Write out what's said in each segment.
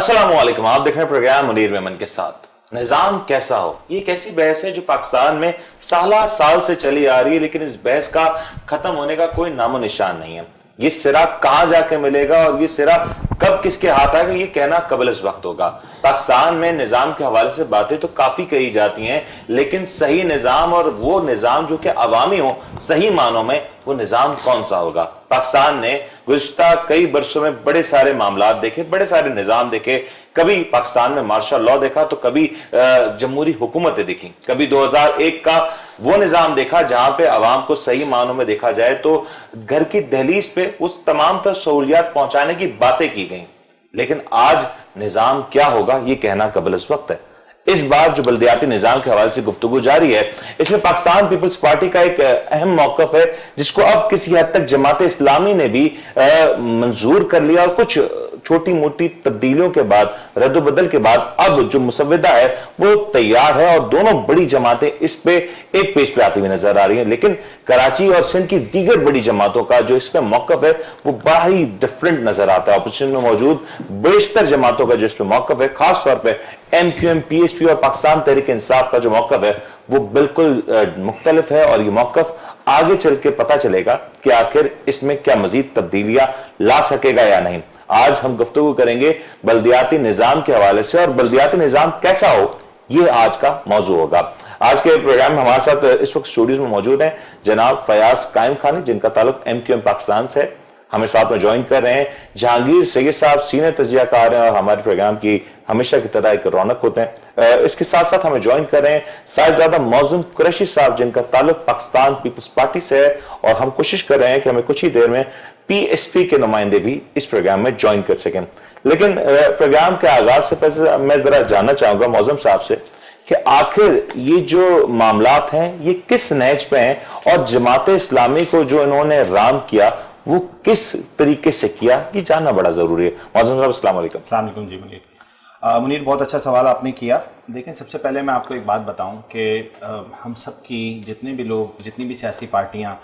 अस्सलाम वालेकुम। आप देख रहे हैं प्रोग्राम मुनीर मेमन के साथ। निजाम कैसा हो, ये एक ऐसी बहस है जो पाकिस्तान में साल से चली आ रही है, लेकिन इस बहस का खत्म होने का कोई नामो निशान नहीं है। ये सिरा कहां जाके मिलेगा और ये सिरा कब किसके हाथ आएगा, ये कहना कबल इस वक्त होगा। पाकिस्तान में निजाम के हवाले से बातें तो काफी कही जाती हैं, लेकिन सही निजाम और वो निजाम जो कि अवामी हो सही मानों में, वो निजाम कौन सा होगा। पाकिस्तान ने गुज़िश्ता कई बरसों में बड़े सारे मामलात देखे, बड़े सारे निजाम देखे। कभी पाकिस्तान में मार्शल लॉ देखा तो कभी जमहूरी हुकूमतें देखी, कभी 2001 का वो निजाम देखा जहां पे अवाम को सही मानों में देखा जाए तो घर की दहलीज पे उस तमाम तर सहूलियात पहुंचाने की बातें की गई। लेकिन आज निजाम क्या होगा ये कहना कबल इस वक्त है। इस बार जो बल्दियाती निजाम के हवाले से गुफ्तगू जारी है, इसमें पाकिस्तान पीपल्स पार्टी का एक अहम मौकफ है, जिसको अब किसी हद तक जमात इस्लामी ने भी मंजूर कर लिया और कुछ छोटी मोटी तब्दीलियों के बाद, रद्दबदल के बाद अब जो मुसव्विदा है वो तैयार है और दोनों बड़ी जमातें इस पे एक पेज पे आती हुई नजर आ रही हैं। लेकिन कराची और सिंध की दीगर बड़ी जमातों का जो इस पे मौकफ है वो बड़ा ही डिफरेंट नजर आता है। अपोजिशन में मौजूद बेशतर जमातों का जो इस पे मौकफ है, खासतौर पर MQM, PSP और पाकिस्तान तहरीक इंसाफ का जो मौकफ है वो बिल्कुल मुख्तलिफ है। और ये मौकफ आगे चल के पता चलेगा कि आखिर इसमें क्या मजीद तब्दीलियां ला सकेगा या नहीं। आज हम गुफ्तगू करेंगे बल्दियाती निजाम के हवाले से, और बल्दियाती निजाम कैसा हो ये आज का मौजू होगा। आज के प्रोग्राम में हमारे साथ इस वक्त स्टूडियोज में मौजूद हैं जनाब फयाज कायम खानी, जिनका ताल्लुक MQM पाकिस्तान से है। हमें साथ में ज्वाइन कर रहे हैं जहांगीर सैयद साहब, सीनियर तजियाकार हैं और हमारे प्रोग्राम की हमेशा की तरह एक रौनक होते हैं। इसके साथ साथ हमें ज्वाइन कर रहे हैं साहिबजादा मौज़म कुरैशी साहब, जिनका ताल्लुक पाकिस्तान पीपल्स पार्टी से है, और हम कोशिश कर रहे हैं कि हमें कुछ ही देर में PSP के नुमाइंदे भी इस प्रोग्राम में ज्वाइन कर सकें। लेकिन प्रोग्राम के आगाज से पहले मैं जरा जानना चाहूंगा मौज़म साहब से कि आखिर ये जो मामलात हैं ये किस नहज पे हैं, और जमात इस्लामी को जो इन्होंने राम किया वो किस तरीके से किया, ये जानना बड़ा जरूरी है। मौज़म साहब अस्सलाम वालेकुम। अस्सलाम वालेकुम जी मुनीर। मुनीर, बहुत अच्छा सवाल आपने किया। देखें, सबसे पहले मैं आपको एक बात बताऊं कि हम सब की जितने भी लोग, जितनी भी सियासी पार्टियां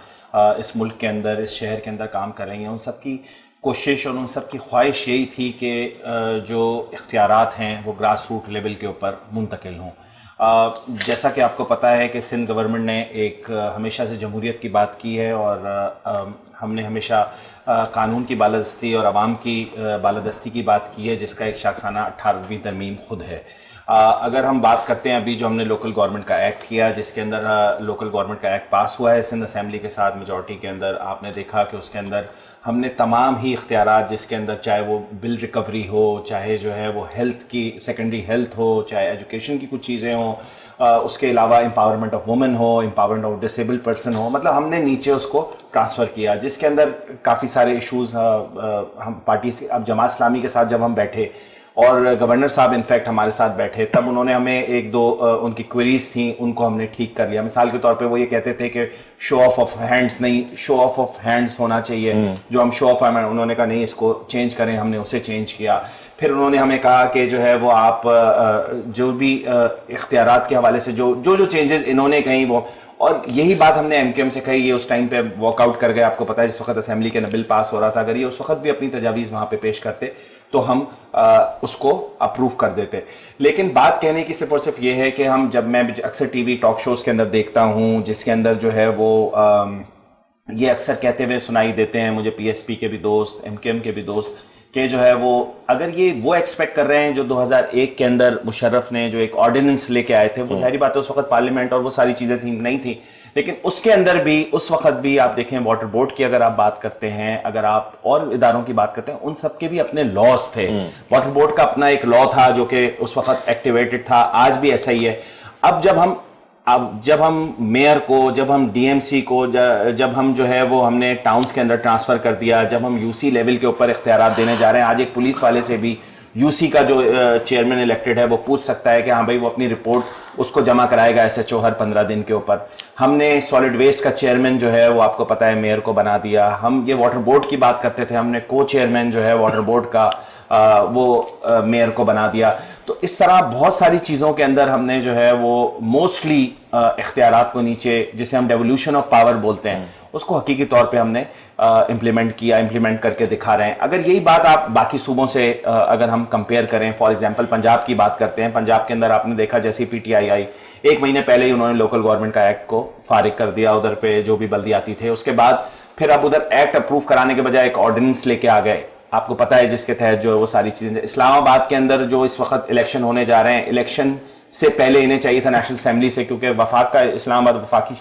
इस मुल्क के अंदर, इस शहर के अंदर काम कर रही हैं, उन सब की कोशिश और उन सब की ख्वाहिश यही थी कि जो इख्तियारात हैं वो ग्रास रूट लेवल के ऊपर मुंतकिल हों। जैसा कि आपको पता है कि सिंध गवर्नमेंट ने एक हमेशा से जमहूरियत की बात की है, और हमने हमेशा कानून की बालादस्ती और अवाम की बालादस्ती की बात की है, जिसका एक शाखसाना 18वीं तरमीम खुद है। अगर हम बात करते हैं अभी जो हमने लोकल गवर्नमेंट का एक्ट किया, जिसके अंदर लोकल गवर्नमेंट का एक्ट पास हुआ है सिंध असेंबली के साथ मेजॉरिटी के अंदर, आपने देखा कि उसके अंदर हमने तमाम ही इख्तियारात, जिसके अंदर चाहे वो बिल रिकवरी हो, चाहे जो है वो हेल्थ की, सेकेंडरी हेल्थ हो, चाहे एजुकेशन की कुछ चीज़ें हों, उसके अलावा एम्पावरमेंट ऑफ वुमेन हो, एम्पावरमेंट ऑफ डिसेबल्ड पर्सन हो, मतलब हमने नीचे उसको ट्रांसफ़र किया, जिसके अंदर काफ़ी सारे इशूज़ हम पार्टी से, अब जमात इस्लामी के साथ जब हम बैठे और गवर्नर साहब इनफैक्ट हमारे साथ बैठे, तब उन्होंने हमें एक दो उनकी क्वेरीज थी, उनको हमने ठीक कर लिया। मिसाल के तौर पे वो ये कहते थे कि शो ऑफ हैंड्स नहीं, शो ऑफ हैंड्स होना चाहिए, जो हम शो ऑफ, उन्होंने कहा नहीं इसको चेंज करें, हमने उसे चेंज किया। फिर उन्होंने हमें कहा कि जो है वो आप जो भी इख्तियारात के हवाले से जो चेंजेस इन्होंने कही वो, और यही बात हमने MQM से कही। ये उस टाइम पे वॉकआउट कर गए, आपको पता है जिस वक्त असेंबली के बिल पास हो रहा था, अगर ये उस वक्त भी अपनी तजावीज़ वहाँ पे पेश करते तो हम उसको अप्रूव कर देते। लेकिन बात कहने की सिर्फ और सिर्फ ये है कि हम, जब मैं अक्सर TV टॉक शोज़ के अंदर देखता हूँ, जिसके अंदर जो है वो ये अक्सर कहते हुए सुनाई देते हैं मुझे PSP के भी दोस्त, MQM के भी दोस्त, कि जो है वो अगर ये वो एक्सपेक्ट कर रहे हैं जो 2001 के अंदर मुशर्रफ ने जो एक ऑर्डिनेंस लेके आए थे, वो सारी बातें उस वक्त पार्लियामेंट और वो सारी चीज़ें थी नहीं थी, लेकिन उसके अंदर भी उस वक्त भी आप देखें वाटर बोर्ड की अगर आप बात करते हैं, अगर आप और इदारों की बात करते हैं, उन सब के भी अपने लॉज थे। वाटर बोर्ड का अपना एक लॉ था जो कि उस वक्त एक्टिवेटेड था, आज भी ऐसा ही है। अब जब हम मेयर को, जब हम DMC को, जब हम जो है वो हमने टाउन्स के अंदर ट्रांसफ़र कर दिया, जब हम UC लेवल के ऊपर इख्तियारात देने जा रहे हैं, आज एक पुलिस वाले से भी UC का जो चेयरमैन इलेक्टेड है वो पूछ सकता है कि हाँ भाई वो अपनी रिपोर्ट उसको जमा कराएगा SHO हर 15 दिन के ऊपर। हमने सॉलिड वेस्ट का चेयरमैन जो है वो आपको पता है मेयर को बना दिया। हम ये वाटर बोर्ड की बात करते थे, हमने को चेयरमैन जो है वाटर बोर्ड का वो मेयर को बना दिया। तो इस तरह बहुत सारी चीज़ों के अंदर हमने जो है वो मोस्टली इख्तियारात को नीचे, जिसे हम डेवोल्यूशन ऑफ पावर बोलते हैं, उसको हकीकी तौर पे हमने इम्प्लीमेंट करके दिखा रहे हैं। अगर यही बात आप बाकी सूबों से अगर हम कंपेयर करें, फॉर एग्जांपल पंजाब की बात करते हैं, पंजाब के अंदर आपने देखा जैसे पीटीआई आई, 1 महीने पहले ही उन्होंने लोकल गवर्नमेंट का एक्ट को फारिग कर दिया, उधर पे जो भी बल्दियाती थे। उसके बाद फिर अब उधर एक्ट अप्रूव कराने के बजाय एक ऑर्डिनेंस लेके आ गए, आपको पता है, जिसके तहत जो वो सारी चीज़ें। इस्लामाबाद के अंदर जो इस वक्त इलेक्शन होने जा रहे हैं, इलेक्शन से पहले इन्हें चाहिए था नेशनल असेंबली से, क्योंकि वफाक का इस्लामाबाद वफाकी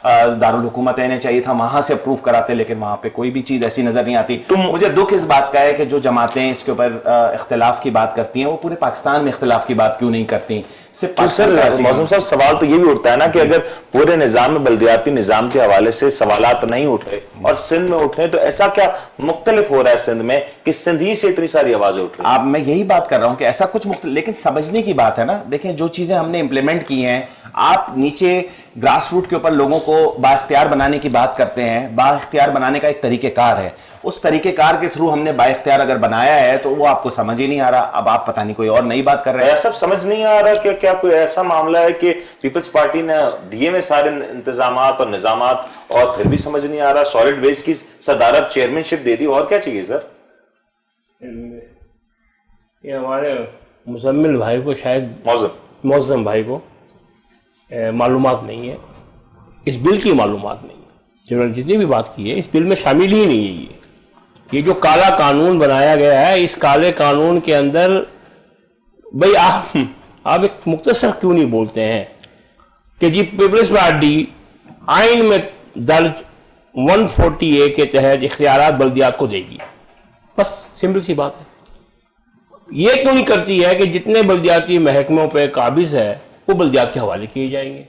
दारुल हुकूमत है, इन्हें चाहिए था वहां से अप्रूव कराते, लेकिन वहां पे कोई भी चीज ऐसी नजर नहीं आती। मुझे दुख इस बात का है कि जो जमातें इसके ऊपर इख्तिलाफ की बात करती हैं, वो पूरे पाकिस्तान में इख्तिलाफ की बात क्यों नहीं करती? सिर्फ सर मौसम साहब, सवाल तो ये भी उठता है ना कि अगर पूरे निजाम में बल्दियाती निजाम के हवाले से सवालात नहीं उठे और सिंध में उठे, तो ऐसा क्या मुख्तलिफ हो रहा है सिंध में कि सिंध ही से इतनी सारी आवाजें उठ रही हैं? मैं यही बात कर रहा हूं कि ऐसा कुछ लेकिन समझने की बात है ना। देखें, जो चीजें हमने इंप्लीमेंट की हैं, आप नीचे ग्रास रूट के ऊपर लोगों को बाइख्तियार बनाने की बात करते हैं। बाइख्तियार बनाने का एक तरीकेकार है, उस तरीकेकार के थ्रू हमने बाइख्तियार अगर बनाया है तो वो आपको समझ ही नहीं आ रहा। अब आप पता नहीं कोई और नई बात कर रहे हैं। सब समझ नहीं आ रहा कि क्या कोई ऐसा मामला है कि पीपल्स पार्टी ने दिए में सारे इंतजामात और निजामात और फिर भी समझ नहीं आ रहा? सॉलिड वेस्ट की सदारत, चेयरमैनशिप दे दी, और क्या चाहिए सर? ये हमारे मुजम्मिल भाई को, शायद मौज़म भाई को मालूमात नहीं है, इस बिल की मालूमात नहीं है। जिन्होंने जितनी भी बात की है, इस बिल में शामिल ही नहीं है। ये जो काला कानून बनाया गया है, इस काले कानून के अंदर भाई आप एक मुख्तसर क्यों नहीं बोलते हैं कि जी पीपल्स पार्टी आइन में दर्ज 140A के तहत इख्तियारात बल्दियात को देगी? बस सिंपल सी बात है। ये क्यों नहीं करती है कि जितने बल्दियाती महकमों पे काबिज है वो बल्दियात के हवाले किए जाएंगे?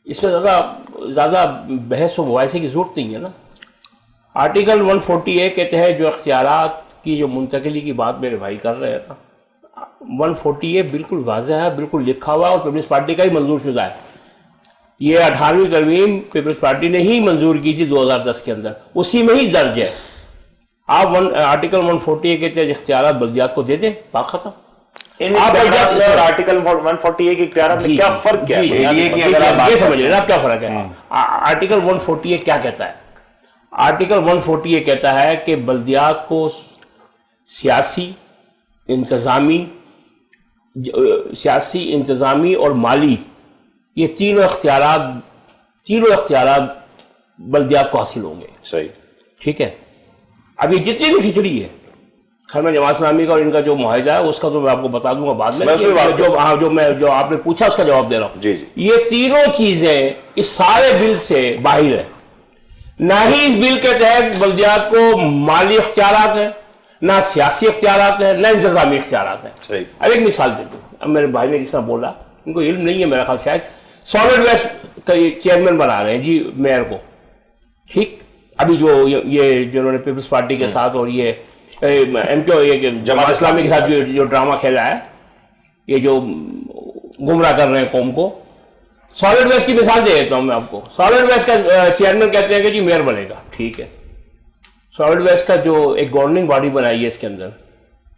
इसमें ज़्यादा बहस व मुबाहिसे की जरूरत नहीं है ना। आर्टिकल 140A के तहत जो इख्तियारात की जो मुंतकिली की बात मेरे भाई कर रहे हैं ना, 140A बिल्कुल वाज़ेह है, बिल्कुल लिखा हुआ और पीपल्स पार्टी का ही मंजूर शुदा है। ये 18वीं तरमीम पीपल्स पार्टी ने ही मंजूर की थी 2010 के अंदर, उसी में ही दर्ज है। आप आर्टिकल 140A के तहत इख्तियारात बल्दियात को दे दें, बात खत्म। और आर्टिकल 140A के इख्तियारात में क्या फर्क है? ये समझ लेना आप क्या फर्क है। आर्टिकल 140A क्या कहता है? आर्टिकल 140A कहता है कि बल्दियात को सियासी, इंतजामी और माली, ये तीनों इख्तियारात बल्दियात को हासिल होंगे। सही, ठीक है। अब ये जितनी भी खिचड़ी है, खैर मैं जमात इस्लामी का और इनका जो मुआहिदा है उसका तो मैं आपको बता दूंगा बाद में। जो आपने पूछा उसका जवाब दे रहा हूं। जी जी। ये तीनों चीजें इस सारे बिल से बाहर है। ना ही इस बिल के तहत बल्दियात को माली इख्तियारात है, ना सियासी इख्तियारात है, ना इंतजामी इख्तियारात है। अब एक मिसाल दे दूं, अब मेरे भाई ने जिस तरह बोला, इनको इल्म नहीं है मेरा ख्याल, शायद सॉलिड वेस्ट का चेयरमैन बना रहे हैं जी मेयर को, ठीक। अभी जो ये जिन्होंने पीपल्स पार्टी के साथ और ये जमात इस्लामी के साथ जो ड्रामा खेला है, ये जो गुमराह कर रहे हैं कौम को, सॉलिड वेस्ट की मिसाल दे देता हूं मैं आपको। सॉलिड वेस्ट का चेयरमैन कहते हैं कि जी मेयर बनेगा, ठीक है। सॉलिड वेस्ट का जो एक गवर्निंग बॉडी बनाई है इसके अंदर,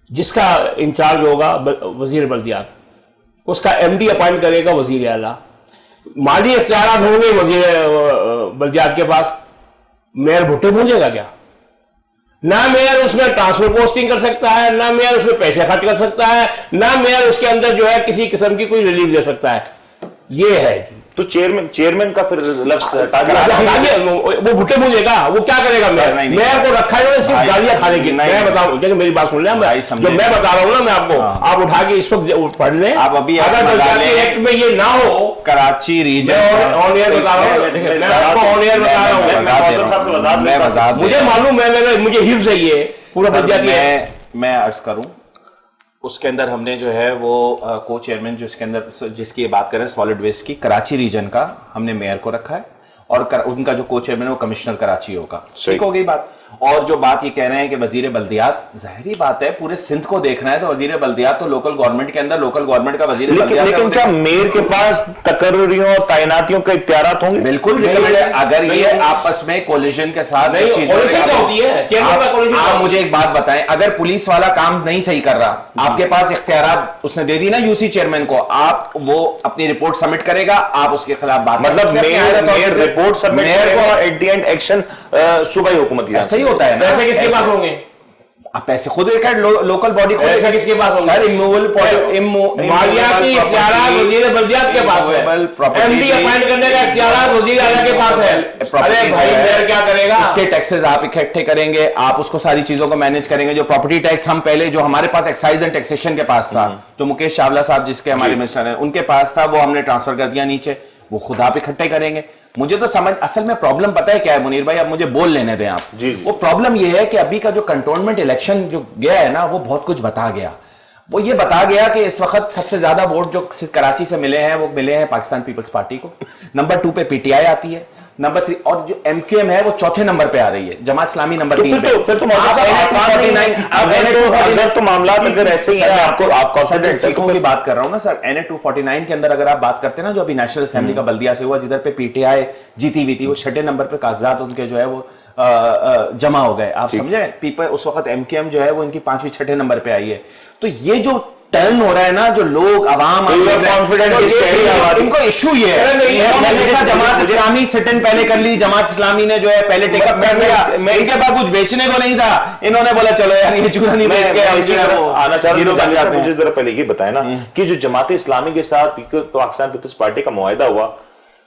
जिसका इंचार्ज होगा वजीर बल्दियात, उसका MD अपॉइंट करेगा वजीर आला। माली इख्तियारात होंगे वजीर बल्दियात के पास, मेयर भुट्टे भूंजेगा क्या? ना मेयर उसमें ट्रांसफर पोस्टिंग कर सकता है, ना मेयर उसमें पैसे खर्च कर सकता है, ना मेयर उसके अंदर जो है किसी किस्म की कोई रिलीफ दे सकता है। ये है जी। तो चेयरमैन का फिर लफ्ज वो भुट्टे भूंजेगा, वो क्या करेगा? मेयर को रखा है सिर्फ गालियां खाने की। मैं बताऊं, देखिए मेरी बात सुन लें, जो मैं बता रहा हूं ना मैं आपको, आप उठा के इस वक्त पढ़ लें। आप अभी अगर बल्दियाती एक्ट में ये ना हो, कराची रीजन ऑन एयर बता रहा हूं, मुझे मालूम है, मुझे हिफ्ज है ये पूरा बल्दियाती। मैं अर्ज करूं, उसके अंदर हमने जो है वो को चेयरमैन जो इसके अंदर जिसकी ये बात करें सॉलिड वेस्ट की, कराची रीजन का हमने मेयर को रखा है और उनका जो को चेयरमैन वो कमिश्नर कराची होगा। ठीक हो गई बात। और जो बात ये कह रहे हैं कि वजीर बल्दियात, जाहिर बात है पूरे सिंध को देखना है तो वजीर बल्दियात तो लोकल गवर्नमेंट के अंदर लोकल गवर्नमेंट का वजीर बल्दियात। लेकिन क्या मेयर के पास तकर्रियों और तैनातियों के इख्तियारात होंगे? बिल्कुल, अगर ये आपस में कोलिजन के साथ चीज आप मुझे एक बात बताएं, अगर पुलिस वाला काम नहीं सही कर रहा, आपके पास इख्तियारात उसने दे दी ना यूसी चेयरमैन को, आप वो अपनी रिपोर्ट सबमिट करेगा, आप उसके खिलाफ बात, मतलब मेयर रिपोर्ट सबमिट करेगा और एट द एंड एक्शन सूबाई हुकूमत की। सही होता है। पैसे किसके पास होंगे? आप पैसे खुद लोकल बॉडी खुद, पैसे किसके पास होंगे? सर मालियाती इख्तियारात वजीर बल्दियात के पास है, एमडी अपॉइंट करने का इख्तियारात वजीर आला के पास है। अरे भाई मेयर क्या करेगा? उसके टैक्सेस आप इकट्ठे करेंगे, आप उसको सारी चीजों को मैनेज करेंगे। जो प्रॉपर्टी टैक्स हम पहले जो हमारे पास एक्साइज एंड टैक्सेशन के पास था, जो मुकेश चावला साहब जिसके हमारे मिनिस्टर हैं उनके पास था, वो हमने ट्रांसफर कर दिया नीचे, वो खुद आप इकट्ठे करेंगे। मुझे तो समझ, असल में प्रॉब्लम पता है क्या है मुनीर भाई, अब मुझे बोल लेने दें आप। जी। वो प्रॉब्लम ये है कि अभी का जो कंटोनमेंट इलेक्शन जो गया है ना, वो बहुत कुछ बता गया। वो ये बता गया कि इस वक्त सबसे ज्यादा वोट जो कराची से मिले हैं वो मिले हैं पाकिस्तान पीपल्स पार्टी को, नंबर 2 पे पीटीआई आती है, नंबर 3 और जो एमक्यूएम है वो चौथे नंबर पे आ रही है, जमात इस्लामी नंबर 3 पे। फिर तो मामला अगर ऐसे ही है, आप कॉन्फिडेंट चीखों की बात कर रहा हूं ना सर, NA 249 के अंदर अगर आप बात करते हैं ना, जो अभी नेशनल असेंबली का बल्दिया से हुआ, जिधर पे पीटीआई जीती हुई थी, वो 6ठे नंबर पे कागजात उनके जो है वो जमा हो गए। आप समझे, पीपल उस वक्त एमक्यूएम जो है वो इनकी 5वीं 6ठे नंबर पे आई है। तो ये जो टर्न हो रहा है ना, जो लोग अवाम इनको इशू ये है। मैंने देखा जमात इस्लामी सिटन पहले कर ली, जमात इस्लामी ने जो है पहले टेकअप कर लिया, इनके पास कुछ बेचने को नहीं था, इन्होंने बोला चलो यार ये चूना नहीं बेच के आना चाह रहा हूं। मुझे जरा पहले ये बताया ना कि जो जमात इस्लामी के साथ पाकिस्तान पीपल्स पार्टी का मुआहिदा हुआ,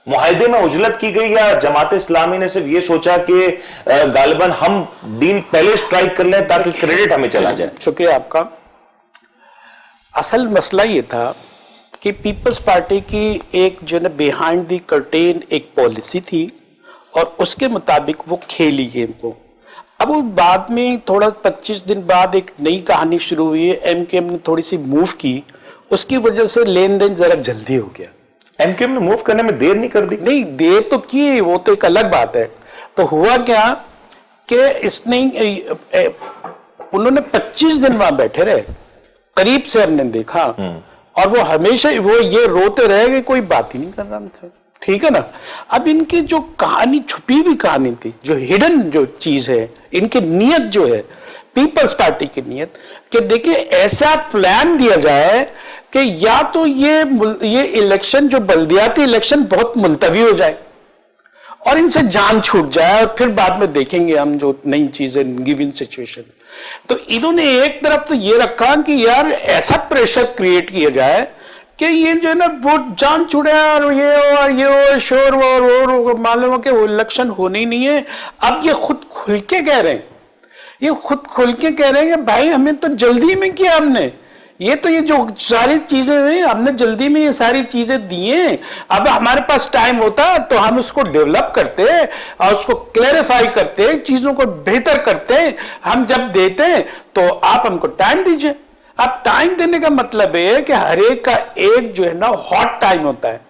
मुआहिदे में उजलत की गई या जमात इस्लामी ने सिर्फ ये सोचा कि गालिबन हम डील पहले स्ट्राइक कर लें ताकि क्रेडिट हमें चला जाए? शुक्रिया आपका। असल मसला ये था कि पीपल्स पार्टी की एक जो है बिहाइंड द कर्टेन एक पॉलिसी थी और उसके मुताबिक वो खेली गेम को। अब वो बाद में थोड़ा 25 दिन बाद एक नई कहानी शुरू हुई है, एमकेएम ने थोड़ी सी मूव की, उसकी वजह से लेन देन जरा जल्दी हो गया। एमकेएम ने मूव करने में देर नहीं कर दी? नहीं, देर तो की, वो तो एक अलग बात है। तो हुआ क्या कि इसने उन्होंने 25 दिन वहां बैठे रहे, करीब से हमने देखा, और वो हमेशा वो ये रोते रहे कि कोई बात ही नहीं कर रहा हमसे, ठीक है ना। अब इनकी जो कहानी, छुपी हुई कहानी थी, जो हिडन जो चीज है, इनकी नीयत जो है, पीपल्स पार्टी की नीयत, कि देखिए ऐसा प्लान दिया जाए कि या तो ये इलेक्शन जो बल्दियाती इलेक्शन बहुत मुलतवी हो जाए और इनसे जान छूट जाए, और फिर बाद में देखेंगे हम जो नई चीजें गिवन सिचुएशन। तो इन्होंने एक तरफ तो ये रखा कि यार ऐसा प्रेशर क्रिएट किया जाए कि ये जो है ना वो जान छुड़े और ये शोर और मालूम हो कि वो इलेक्शन होने ही नहीं है। अब ये खुद खुल के कह रहे हैं, कि भाई हमें तो जल्दी में किया हमने, ये जो सारी चीजें हैं हमने जल्दी में ये सारी चीजें दी हैं, अब हमारे पास टाइम होता तो हम उसको डेवलप करते और उसको क्लैरिफाई करते, चीजों को बेहतर करते, हम जब देते तो आप हमको टाइम दीजिए। अब टाइम देने का मतलब है कि हर एक का एक जो है ना हॉट टाइम होता है।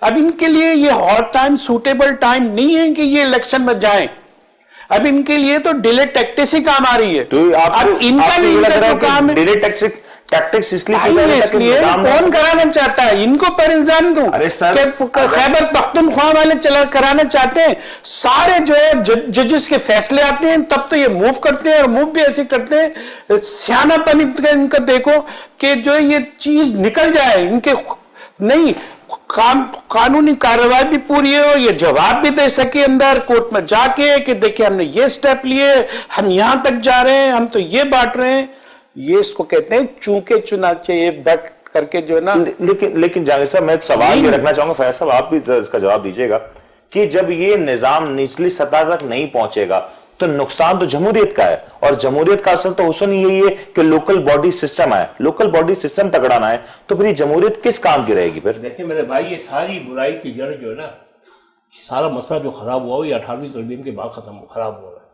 अब इनके लिए ये हॉट टाइम सूटेबल टाइम नहीं है कि ये इलेक्शन में जाएं। अब इनके लिए तो डिले टैक्टिक्स ही काम आ रही है। तो अब इनका नहीं लग रहा है काम डिले टैक्टिक्स इसलिए कौन कराना चाहता है इनको? पर इल्जाम दूं, अरे सर, खैबर पख्तूनख्वा वाले कराना चाहते हैं। सारे जो है जजेस के फैसले आते हैं तब तो ये मूव करते हैं, और मूव भी ऐसे करते हैं सियानापन इनका देखो कि जो ये चीज निकल जाए इनके, नहीं कानूनी कार्रवाई भी पूरी हो, ये जवाब भी दे सके अंदर कोर्ट में जाके कि देखिए हमने ये स्टेप लिए, हम यहां तक जा रहे हैं, हम तो ये बांट रहे हैं। ये इसको कहते हैं चूके चुनाचे बैठ करके जो है ना। लेकिन जावेद साहब, मैं सवाल ये रखना चाहूंगा, फैज साहब आप भी इसका जवाब दीजिएगा कि जब ये निजाम निचली सतह तक नहीं पहुंचेगा तो नुकसान तो जमहूरियत का है, और जमहूरियत का असल तो हुस्न यही है कि लोकल बॉडी सिस्टम आए, लोकल बॉडी सिस्टम तगड़ा ना है, तो फिर ये जमहूरियत किस काम की रहेगी? फिर देखिए मेरे भाई, ये सारी बुराई की जड़ जो है ना, सारा मसला जो खराब हुआ, ये 18वीं तरमीम के बाद खराब हो रहा है।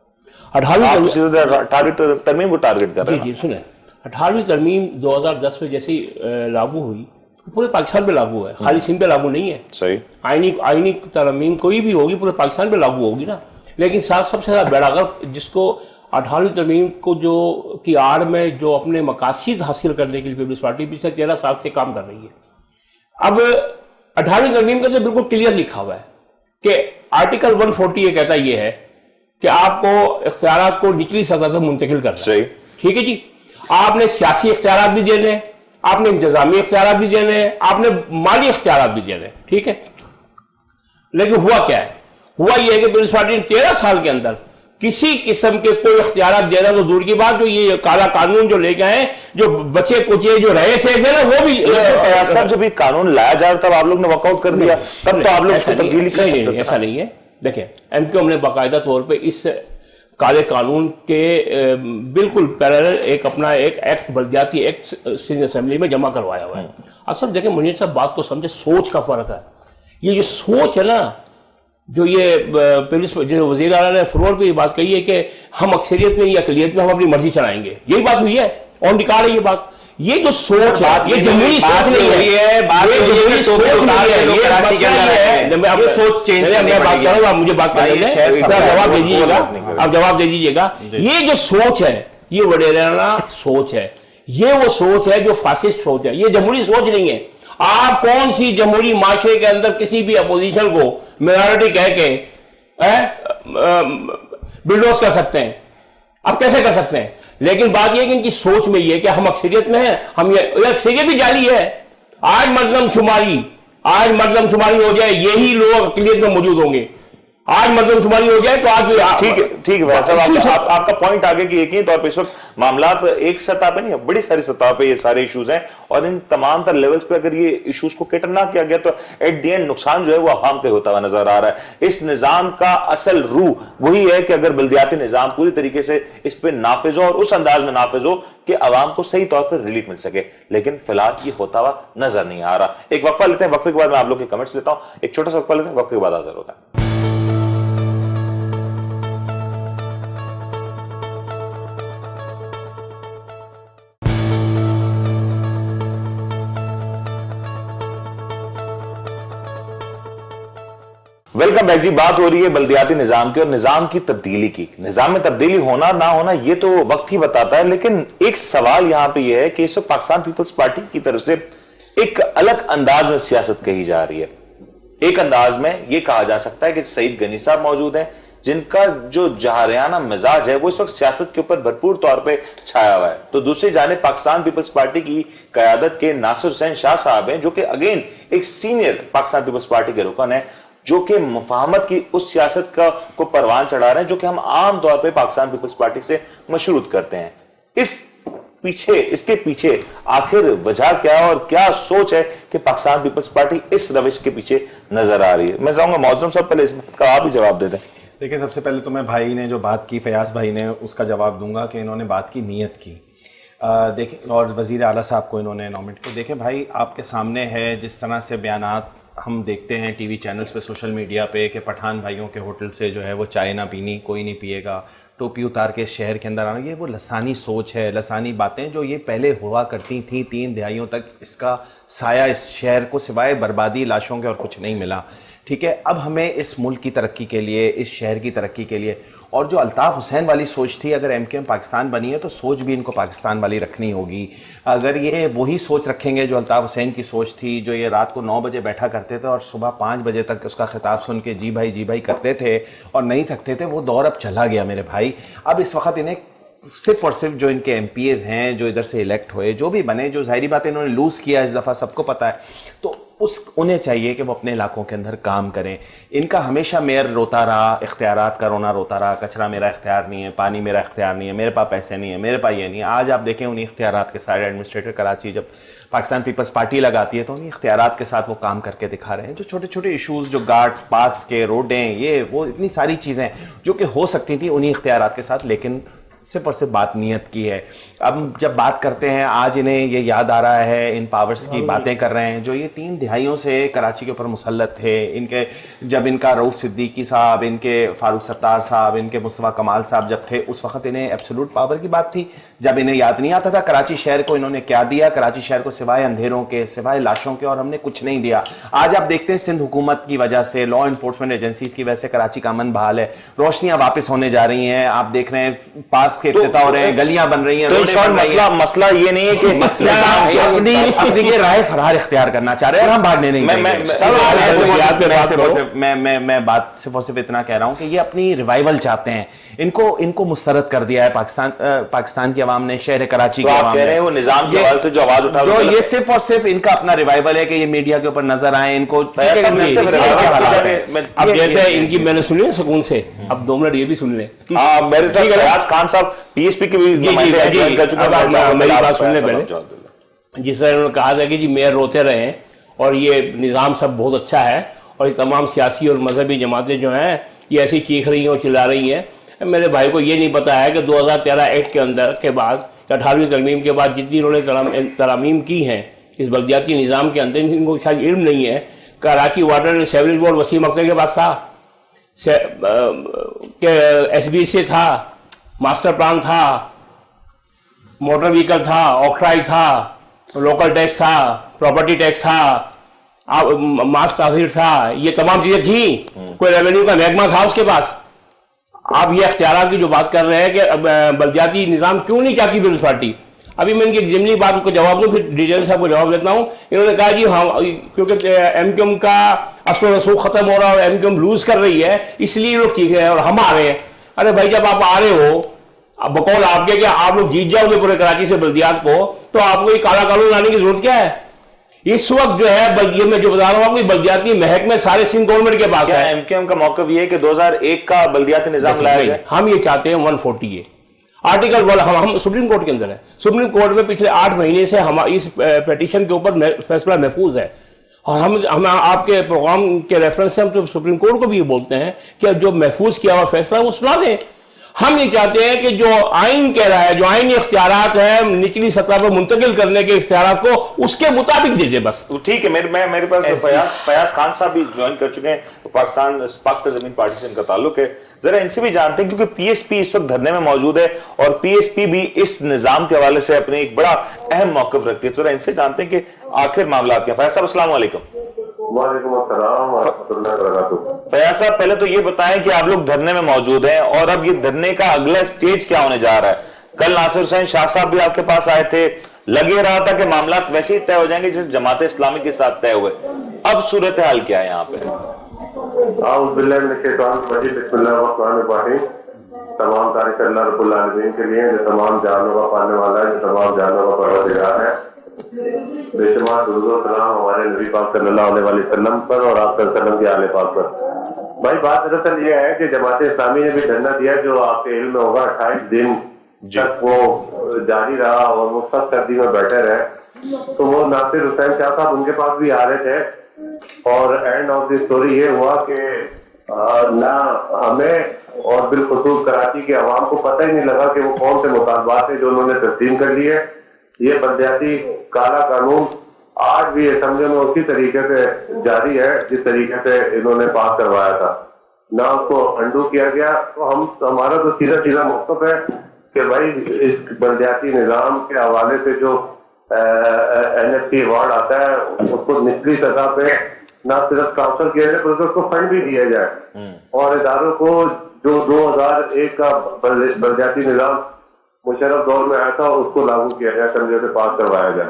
18वीं तरमीम को टारगेट कर रहे हैं। जी सुने, 18वीं तरमीम 2010 में जैसी लागू हुई, पूरे पाकिस्तान पे लागू है, खाली सिंध पे लागू नहीं है। सही। आईनी तरमीम कोई भी होगी पूरे पाकिस्तान पे लागू होगी ना। लेकिन साथ सबसे ज़्यादा बेड़ागर जिसको 18वीं तरमीम को जो की आड़ में जो अपने मकासद हासिल करने के लिए पीपल्स पार्टी पिछले 13 साल से काम कर रही है। अब 18वीं तरमीम का तो बिल्कुल क्लियर लिखा हुआ है कि आर्टिकल 140 ये कहता ये है कि आपको इख्तियारात को निचली सतह से मुंतकिल करना है। ठीक है जी, आपने सियासी इख्तियारात भी देने हैं, आपने इंतजामी इख्तियारात भी देने हैं, आपने माली इख्तियारात भी देने हैं। ठीक है, लेकिन हुआ क्या है? हुआ यह है कि पीपल्स पार्टी ने 13 साल के अंदर किसी किस्म के कोई इख्तियारात देना तो दूर की बात, जो ये काला कानून जो लेके आए, जो बचे कुचे जो रहे से थे ना, वो भी साहब जब ये कानून लाया जा रहा तब आप लोग ने वॉकआउट कर दिया, तब तो आप लोग तब्दीली कर सकते थे। ऐसा नहीं है। देखिए, एमक्यू ने बाकायदा तौर पे इस काले कानून के बिल्कुल पैरेलल एक अपना एक एक्ट, बल्दियाती एक्ट सिंध असेंबली में जमा करवाया हुआ है। असल देखें मुनीर साहब, बात को समझे, सोच का फर्क है। ये जो सोच है ना, जो ये पुलिस जो वज़ीर आला ने फ्लोर पे ये बात कही है कि हम अक्सरियत में या अक़लियत में हम अपनी मर्जी चलाएंगे, यही बात हुई है और निकाल है ये बात। ये जो सोच है, ये जमहूरी सोच नहीं है, ये सोच चेंज करने की बात करूँ, आप मुझे बात करने जवाब दे दीजिएगा, आप जवाब दे दीजिएगा। ये जो सोच है, ये वडेराना सोच है, ये वो सोच है जो फासिस्ट सोच है, ये जमहूरी सोच नहीं है। आप कौन सी जमहूरी माशरे के अंदर किसी भी अपोजिशन को मिनॉरिटी कह के बिल्डोज कर सकते हैं? आप कैसे कर सकते हैं? लेकिन बात यह कि इनकी सोच में ये कि हम अक्सरियत में हैं, हम ये अक्सरियत भी जाली है। आज मर्दम शुमारी हो जाए, यही लोग अक़लियत में मौजूद होंगे। आज मर्दम शुमारी हो जाए तो आज ठीक है वैसा आपका पॉइंट आगे की यकीन तौर पे इस वक्त मामला एक सतह पे नहीं है, बड़ी सारी सतह पे ये सारे इश्यूज हैं, और इन तमाम तर लेवल्स पे अगर ये इश्यूज को कैटर ना किया गया तो एट द एंड नुकसान जो है वो अवाम पे होता हुआ नजर आ रहा है। इस निजाम का असल रूह वही है कि अगर बल्दियाती निजाम पूरी तरीके से इस पे नाफिज हो और उस अंदाज में नाफिज हो कि अवाम को सही तौर पर रिलीफ मिल सके, लेकिन फिलहाल ये होता हुआ नजर नहीं आ रहा। एक वक्फा लेते हैं, वक्फे के बाद मैं आप लोग के कमेंट्स लेता हूं। एक छोटा सा वक्फा लेते हैं, वक्फे के बाद हाजिर होता है। वेलकम बैक जी। बात हो रही है बल्दियाती निजाम की और निजाम की तब्दीली की। निजाम में तब्दीली होना ना होना ये तो वक्त ही बताता है, लेकिन एक सवाल यहां पे ये है कि इस वक्त पाकिस्तान पीपल्स पार्टी की तरफ से एक अलग अंदाज में सियासत कही जा रही है। एक अंदाज में ये कहा जा सकता है कि सईद गनी साहब मौजूद हैं, जिनका जो जहारियाना मिजाज है वो इस वक्त सियासत के ऊपर भरपूर तौर पर छाया हुआ है। तो दूसरी जानिब पाकिस्तान पीपल्स पार्टी की कयादत के नासिर हुसैन शाह साहब हैं, जो कि अगेन एक सीनियर पाकिस्तान पीपल्स पार्टी के रुकन है, जो कि मुफाहमत की उस सियासत को परवान चढ़ा रहे हैं जो कि हम आम तौर पे पाकिस्तान पीपल्स पार्टी से मशरूत करते हैं। इसके पीछे आखिर वजह क्या और क्या सोच है कि पाकिस्तान पीपल्स पार्टी इस रविश के पीछे नजर आ रही है? मैं चाहूंगा मौजूद साहब पहले इस बात का आप ही जवाब दे दें। देखिए, सबसे पहले तो मैं भाई ने जो बात की, फयाज भाई ने, उसका जवाब दूंगा कि इन्होंने बात की नीयत की। देखें, और वज़ीर आला साहब को इन्होंने नॉमिनेट को देखें भाई, आपके सामने है जिस तरह से बयानात हम देखते हैं टीवी चैनल्स पे, सोशल मीडिया पे, कि पठान भाइयों के होटल से जो है वो चाय ना पीनी, कोई नहीं पिएगा, टोपी उतार के शहर के अंदर आना, ये वो लसानी सोच है, लसानी बातें जो ये पहले हुआ करती थी। 3 दहाइयों तक इसका साया इस शहर को सिवाय बर्बादी, लाशों के और कुछ नहीं मिला। ठीक है, अब हमें इस मुल्क की तरक्की के लिए, इस शहर की तरक्की के लिए, और जो अल्ताफ़ हुसैन वाली सोच थी, अगर एमक्यूएम पाकिस्तान बनी है तो सोच भी इनको पाकिस्तान वाली रखनी होगी। अगर ये वही सोच रखेंगे जो अल्ताफ़ हुसैन की सोच थी, जो ये रात को 9 बजे बैठा करते थे और सुबह 5 बजे तक उसका खिताब सुन के जी भाई करते थे और नहीं थकते थे, वो दौर अब चला गया मेरे भाई। अब इस वक्त इन्हें सिर्फ और सिर्फ जो इनके MPs हैं, जो इधर से इलेक्ट हुए, जो भी बने, जो ज़ाहिरी बात है इन्होंने लूज़ किया इस दफ़ा, सबको पता है, तो उन्हें चाहिए कि वो अपने इलाकों के अंदर काम करें। इनका हमेशा मेयर रोता रहा, इख्तियारात का रोना रोता रहा, कचरा मेरा इख्तियार नहीं है, पानी मेरा इख्तियार नहीं है, मेरे पास पैसे नहीं है, मेरे पास ये नहीं है। आज आप देखें उन्हीं इख्तियारात के साथ एडमिनिस्ट्रेटर कराची जब पाकिस्तान पीपल्स पार्टी लगाती है तो उन्हीं इख्तियारात के साथ वो काम करके दिखा रहे हैं। जो छोटे छोटे इशूज़, जो गार्ड्स, पार्क्स के, रोडें, ये वो इतनी सारी चीज़ें जो कि हो सकती थी उन्हीं इख्तियारात के साथ, लेकिन सिर्फ और सिर्फ बात नीयत की है। अब जब बात करते हैं, आज इन्हें ये याद आ रहा है, इन पावर्स की बातें कर रहे हैं जो ये 3 दिहाइयों से कराची के ऊपर मुसल्लत थे। इनके जब इनका रऊफ सिद्दीकी साहब, इनके फारूक सत्तार साहब, इनके मुस्तफ़ा कमाल साहब जब थे, उस वक्त इन्हें एब्सोल्यूट पावर की बात थी। जब इन्हें याद नहीं आता था कराची शहर को इन्होंने क्या दिया, कराची शहर को सिवाय अंधेरों के, सिवाय लाशों के और हमने कुछ नहीं दिया। आज आप देखते हैं सिंध हुकूमत की वजह से, लॉ इन्फोर्समेंट एजेंसीज की वजह से कराची का अमन बहाल है, रोशनियां वापस होने जा रही हैं। आप देख रहे हैं पार्क के इफ्तिताह हो रहे हैं, गलियां बन रही हैं। तो मसला ये नहीं है कि मसला अपनी ये राय फरार इख्तियार करना चाह रहे हैं और हम भागने नहीं देंगे। मैं बात सिर्फ और सिर्फ इतना कह रहा हूं कि ये अपनी रिवाइवल चाहते हैं। इनको मुस्तरद कर दिया है पाकिस्तान की आवाम ने, शहर कराची की आवाम ने। वो निजाम के हवाले से जो आवाज उठा, जो ये सिर्फ और सिर्फ इनका अपना रिवाइवल है कि ये मीडिया के ऊपर नजर आए, इनको अब जैसे इनकी मैंने सुनी है सुकून से, अब 2 मिनट ये भी सुन लें। मेरे साथ फयाज खान साहब पीएसपी के भी कर चुके हैं, मेरी बात सुन लें पहले। जिस तरह उन्होंने कहा था कि जी मेयर रोते रहे और ये निज़ाम सब बहुत अच्छा है और ये तमाम सियासी और मजहबी जमातें जो हैं ये ऐसी चीख रही हैं और चिल्ला रही हैं। मेरे भाई को ये नहीं पता है कि 2013 एक्ट के अंदर के बाद, 18वीं तरमीम के बाद जितनी इन्होंने तरामीम की हैं इस बल्दियाती निज़ाम के अंदर, इनको शायद इल्म नहीं है। Karachi water and sewerage board Waseem Akhtar के पास था, SB से था, मास्टर प्लान था, मोटर व्हीकल था, ऑक्ट्राइड था, लोकल टैक्स था, प्रॉपर्टी टैक्स था, मास तासीर था, ये तमाम चीजें थी। कोई रेवेन्यू का महकमा था उसके पास। आप ये अख्तियारात की जो बात कर रहे हैं कि बल्दियाती निज़ाम क्यों नहीं चाहती पीपल्स पार्टी, अभी मैं इनकी जिमनी बात को जवाब दूं, फिर डिटेल से आपको जवाब देता हूं। इन्होंने कहा जी हम क्योंकि MQM का असर रसूख खत्म हो रहा है और MQM लूज कर रही है इसलिए लोग ठीक है और हम आ रहे हैं। अरे भाई जब आप आ रहे हो, अब बकौल आपके क्या आप लोग जीत जाओगे पूरे कराची से बल्दियात को, तो आपको ये काला कानून लाने की जरूरत क्या है? इस वक्त जो है बल्दिया में जो बता रहा हूं आपको, बल्दियाती महकमे सारे सिंध गवर्नमेंट के पास है। MQM का मौकव ये है कि 2001 का बल्दियाती निजाम लाया जाए। हम ये चाहते हैं 140 आर्टिकल 1 हम सुप्रीम कोर्ट के अंदर है। सुप्रीम कोर्ट में पिछले 8 महीने से हम इस पिटीशन के ऊपर फैसला महफूज है और हम आपके प्रोग्राम के रेफरेंस से हम तो सुप्रीम कोर्ट को भी ये बोलते हैं कि जो महफूज किया हुआ फैसला वो सुना दें। हम ये चाहते हैं कि जो आइन कह रहा है, जो आइनी इख्तियारात है निचली सतह पर मुंतकिल करने के इख्तियारात को उसके मुताबिक दीजिए बस। ठीक है, मेरे पास फयाज खान साहब भी ज्वाइन कर चुके हैं, पाकिस्तान ज़मीन पार्टी से इनका ताल्लुक है। जरा इनसे भी जानते हैं क्योंकि पीएसपी इस वक्त धरने में मौजूद है और पीएसपी भी इस निजाम के हवाले से अपने एक बड़ा अहम मौक़िफ़ रखती है। तो इनसे जानते हैं कि आखिर मामला क्या। फयाज साहब अस्सलाम वालेकुम। फयाज साहब पहले तो ये बताएं कि आप लोग धरने में मौजूद हैं और अब ये धरने का अगला स्टेज क्या होने जा रहा है। कल नासिर हुसैन शाह साहब भी आपके पास आए थे, लगे रहा था कि मामला वैसे ही तय हो जाएंगे जिस जमात इस्लामी के साथ तय हुए। अब सूरत हाल क्या है यहाँ पे? तमाम तारीफ अल्लाह रब्बुल आलमीन के लिए जो तमाम जानों का पालने वाला है, जो तमाम जानों का परवरदिगार है। बेशुमार दुरूद और सलाम हमारे नबी पाक सल्लल्लाहु अलैहि वसल्लम पर और आप सल्लल्लाहु अलैहि आले पाक पर। भाई बात दरअसल ये है कि जमात इस्लामी ने भी धरना दिया जो आपके इल्म में होगा 28 दिन तक वो जारी रहा और वो सब सर्दी में बैठे रहे। तो वो नासिर हुसैन शाह साहब उनके पास भी आ रहे थे और एंड ऑफ द स्टोरी ये हुआ कि ना हमें और बिलखुसूस कराची के अवाम को पता ही नहीं लगा कि वो कौन से मुतालबात है जो उन्होंने तस्लीम कर लिए। ये बल्दियाती काला कानून आज भी असेंबली में उसी तरीके से जारी है जिस तरीके से इन्होंने पास करवाया था, ना उसको अंडू किया गया। तो हमारा तो सीधा मकसद है कि भाई इस बल्दियाती निजाम के हवाले से जो NFT अवार्ड आता है उसको निचली सतह पे ना सिर्फ ट्रांसफर किया जाए बल्कि उसको फंड भी दिया जाए और इदारों को जो 2001 का बल्दियाती निजाम मुशर्रफ दौर में आया था उसको लागू किया जाए, असेंबली से पास करवाया जाए।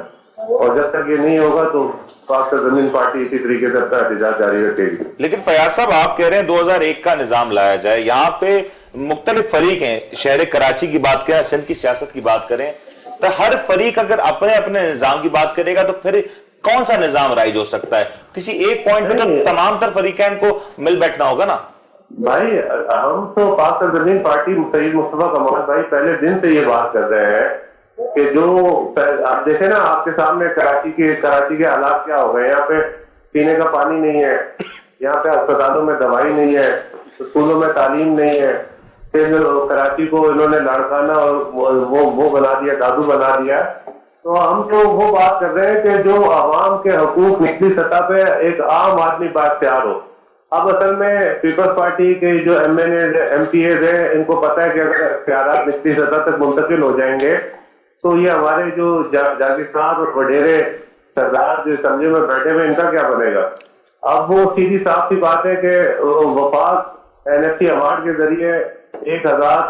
और जब तक ये नहीं होगा तो पाकिस्तान ज़मीन पार्टी इसी तरीके से अपना एहतजाज जारी रखेगी। लेकिन फयाज साहब आप कह रहे हैं 2001 का निजाम लाया जाए, यहाँ पे मुख्तलिफ फरीक हैं। शहर कराची की बात करें, सिंध की सियासत की बात करें, तो हर फरीक अगर अपने अपने निजाम की बात करेगा तो फिर कौन सा निजाम राइज हो सकता है? किसी एक पॉइंट पे तो तमाम तर फरीकैन को मिल बैठना होगा ना भाई। हम तो पाकिस्तान ज़मीन पार्टी सैयद मुस्तफा कमाल भाई पहले दिन से ये बात कर रहे हैं कि जो आप देखें ना आपके सामने कराची के हालात क्या हो गए। यहाँ पे पीने का पानी नहीं है, यहाँ पे अस्पतालों में दवाई नहीं है, स्कूलों में तालीम नहीं है, फिर कराची को इन्होंने लाड़काना और वो बना दिया, जादू बना दिया। तो हम तो वो बात कर रहे हैं कि जो आवाम के हकूक निचली सतह पे एक आम आदमी बाख्तियार हो। अब असल में पीपल्स पार्टी के जो MPAs हैं, इनको पता है कि अगर इख्तियारात निचली सतह तक मुंतकिल हो जाएंगे तो ये हमारे जो जाकिर साहब और वडेरे सरदार जो असम्बली में बैठे हुए, इनका क्या बनेगा। अब वो सीधी साफ सी बात है कि वफाक NFC अवार्ड के जरिए 1000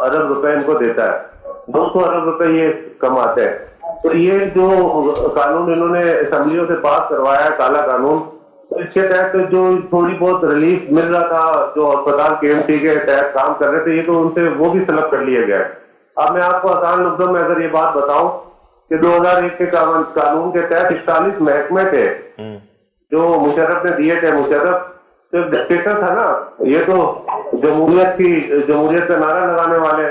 अरब रुपए इनको देता है, 200 अरब रुपए ये कमाते हैं। तो ये जो कानून इन्होंने असम्बलियों से पास करवाया है, काला कानून, तो इसके तहत जो थोड़ी बहुत रिलीफ मिल रहा था, जो अस्पताल KMT के तहत काम कर रहे थे, ये तो उनसे वो भी तलब कर लिया गया है। अब मैं आपको आसान लफ्जों में अगर ये बात बताऊं कि 2001 के कानून के तहत 41 महकमे थे जो मुशर्रफ ने दिए थे। मुशर्रफ तो एक डिक्टेटर था ना, ये तो जमहूरियत का नारा लगाने वाले,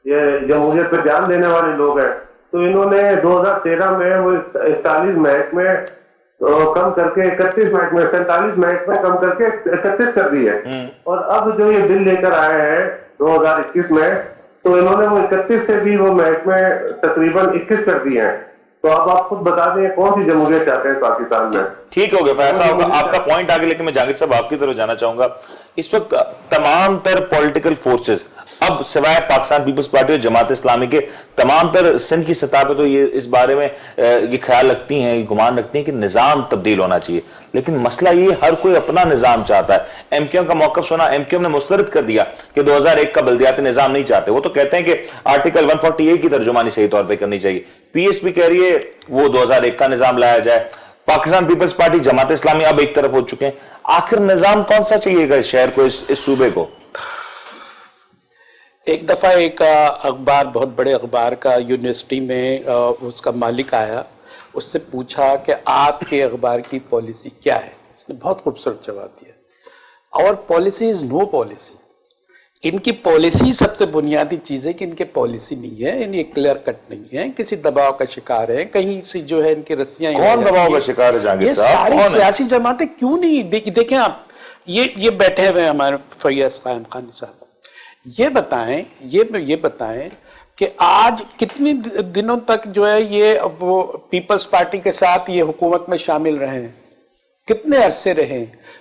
ये जमहूरियत पे ध्यान देने वाले लोग हैं। तो इन्होंने 2013 में वो 41 महकमे कम करके 31 महकमे, 47 महकमे कम करके 31 कर दिए। और अब जो ये बिल लेकर आए हैं 2021 में, तो इन्होंने वो 31 से भी वो महकमे तकरीबन 21 कर दिए हैं। तो अब आप खुद बता दें कौन सी जमहूरियत चाहते हैं पाकिस्तान में। ठीक हो गया फैज साहब, आपका पॉइंट आगे, लेकिन मैं जाकिर साहब आपकी तरफ जाना चाहूंगा। इस वक्त तमाम तर पॉलिटिकल फोर्सेस, अब सिवाय पाकिस्तान पीपल्स पार्टी और जमात इस्लामी के, तमाम तर सिंध की सतह पे तो ये इस बारे में ये ख्याल रखती हैं, ये गुमान रखती हैं कि निजाम तब्दील होना चाहिए। लेकिन मसला ये, हर कोई अपना निजाम चाहता है। MQM का मौकफ सुना, MQM ने मुस्तरद कर दिया कि 2001 का बल्दियाती निजाम नहीं चाहते। वो तो कहते हैं कि आर्टिकल 148 की तर्जुमानी सही तौर पर करनी चाहिए। PSP कह रही है वो 2001 का निजाम लाया जाए। पाकिस्तान पीपल्स पार्टी, जमात इस्लामी अब एक तरफ हो चुके हैं। आखिर निजाम कौन सा चाहिएगा इस शहर को, इस सूबे को? एक दफा एक अखबार, बहुत बड़े अखबार का, यूनिवर्सिटी में उसका मालिक आया, उससे पूछा कि आपके अखबार की पॉलिसी क्या है। उसने बहुत खूबसूरत जवाब दिया, और पॉलिसी इज नो पॉलिसी। इनकी पॉलिसी सबसे बुनियादी चीज है कि इनके पॉलिसी नहीं है, इनकी क्लियर कट नहीं है, किसी दबाव का शिकार है, कहीं से जो है इनकी रस्सियां। कौन दबाव का शिकार है जहांगीर साहब? ये सारी सियासी जमातें क्यों नहीं देखें आप, ये बैठे हुए हमारे फैयाज कायम खानी साहब, ये बताएं कि आज कितने दिनों तक जो है ये वो पीपल्स पार्टी के साथ ये हुकूमत में शामिल रहे हैं, कितने अरसे रहे।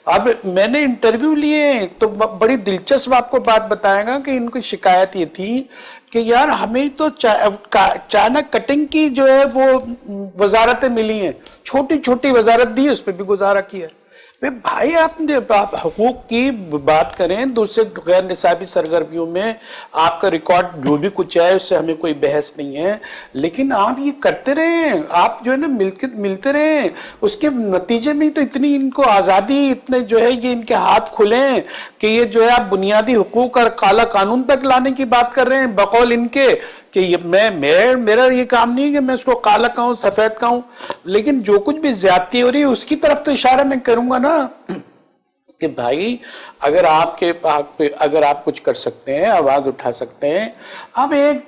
अब मैंने इंटरव्यू लिए तो बड़ी दिलचस्प आपको बात बताएगा कि इनकी शिकायत ये थी कि यार हमें तो चाइना कटिंग की जो है वो वजारतें मिली हैं, छोटी छोटी वजारत दी, उस पर भी गुजारा किया। भाई आप हकूक की बात करें, दूसरे गैर निसाबी सरगर्मियों में आपका रिकॉर्ड जो भी कुछ है उससे हमें कोई बहस नहीं है, लेकिन आप ये करते रहे, आप जो है ना मिलते रहे, उसके नतीजे में तो इतनी इनको आज़ादी, इतने जो है ये इनके हाथ खुले कि ये जो है आप बुनियादी हुकूक और काला कानून तक लाने की बात कर रहे हैं बकौल इनके कि ये मेरा ये काम नहीं है कि मैं उसको काला कहूं सफेद कहूं, लेकिन जो कुछ भी ज्यादती हो रही है उसकी तरफ तो इशारा मैं करूंगा ना कि भाई अगर अगर आप कुछ कर सकते हैं, आवाज उठा सकते हैं, आप एक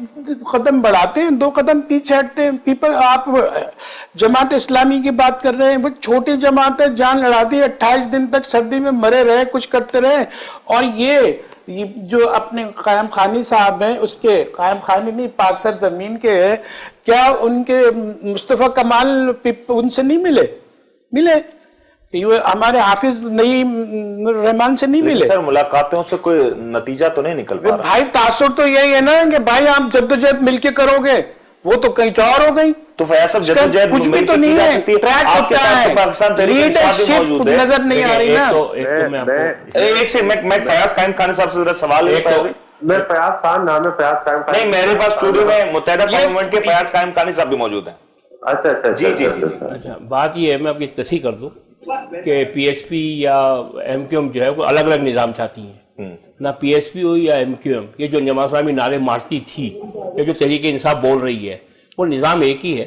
कदम बढ़ाते हैं, 2 कदम पीछे हटते हैं। आप जमात इस्लामी की बात कर रहे हैं, वो छोटी जमात है, जान लड़ा दी, 28 दिन तक सर्दी में मरे रहे, कुछ करते रहे। और ये जो अपने कायम खानी साहब हैं, उसके कायम खानी नहीं, पाक सर जमीन के, क्या उनके मुस्तफा कमाल उनसे नहीं मिले ये हमारे हाफिज नईम रहमान से नहीं मिले? सर मुलाकातों से कोई नतीजा तो नहीं निकल पा रहा भाई। तासुर तो यही है ना कि भाई आप जद्दोजहद मिलके करोगे, वो तो कहीं और हो गई। तो फैसल जद्दोजहद कुछ भी तो नहीं है, ट्रैक होता है, लीडरशिप नजर नहीं आ रही ना। एक से मैं फयाज कायम खान साहब से जरा सवाल मैं फयाज खान, नाम है फयाज कायम खान। नहीं, मेरे पास स्टूडियो में मुत्तहिदा कौम मूवमेंट के फयाज कायम खानी साहब भी मौजूद हैं। अच्छा जी। अच्छा, बात ये है, मैं आपकी तस्हीह कर दूं कि PSP या MQM जो है वो अलग अलग निज़ाम चाहती हैं। ना PSP हो या MQM, ये जो जमात इस्लामी नारे मारती थी, ये जो तहरीक इंसाफ बोल रही है, वो निज़ाम एक ही है।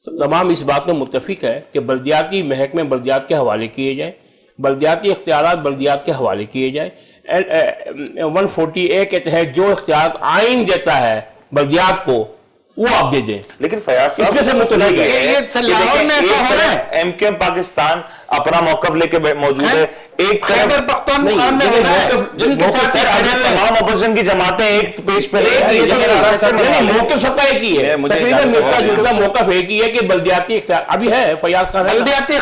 तमाम इस बात में मुत्तफिक है कि बल्दियाती महकमे बल्दियात के हवाले किए जाए, बल्दियाती इख्तियारात बल्दियात के हवाले किए जाए। 140A के तहत जो इख्तियार आइन देता है बल्दियात को, वो आप दे दें। लेकिन फयाज साहब इसमें से मुझे ये लाहौर में ऐसा हो रहा है। एमक्यूएम पाकिस्तान अपना मौकफ लेके मौजूद है। एक खैबर पख्तूनख्वा में हो रहा है, जिनके साथ तमाम अपोजिशन की जमातें एक पेज पे मौकफ सबका एक ही है, तकरीबन मिलता जुलता मौकफ एक ही है कि बल्दियाती इख्तियार अभी है। फयाज खान बल्दियाती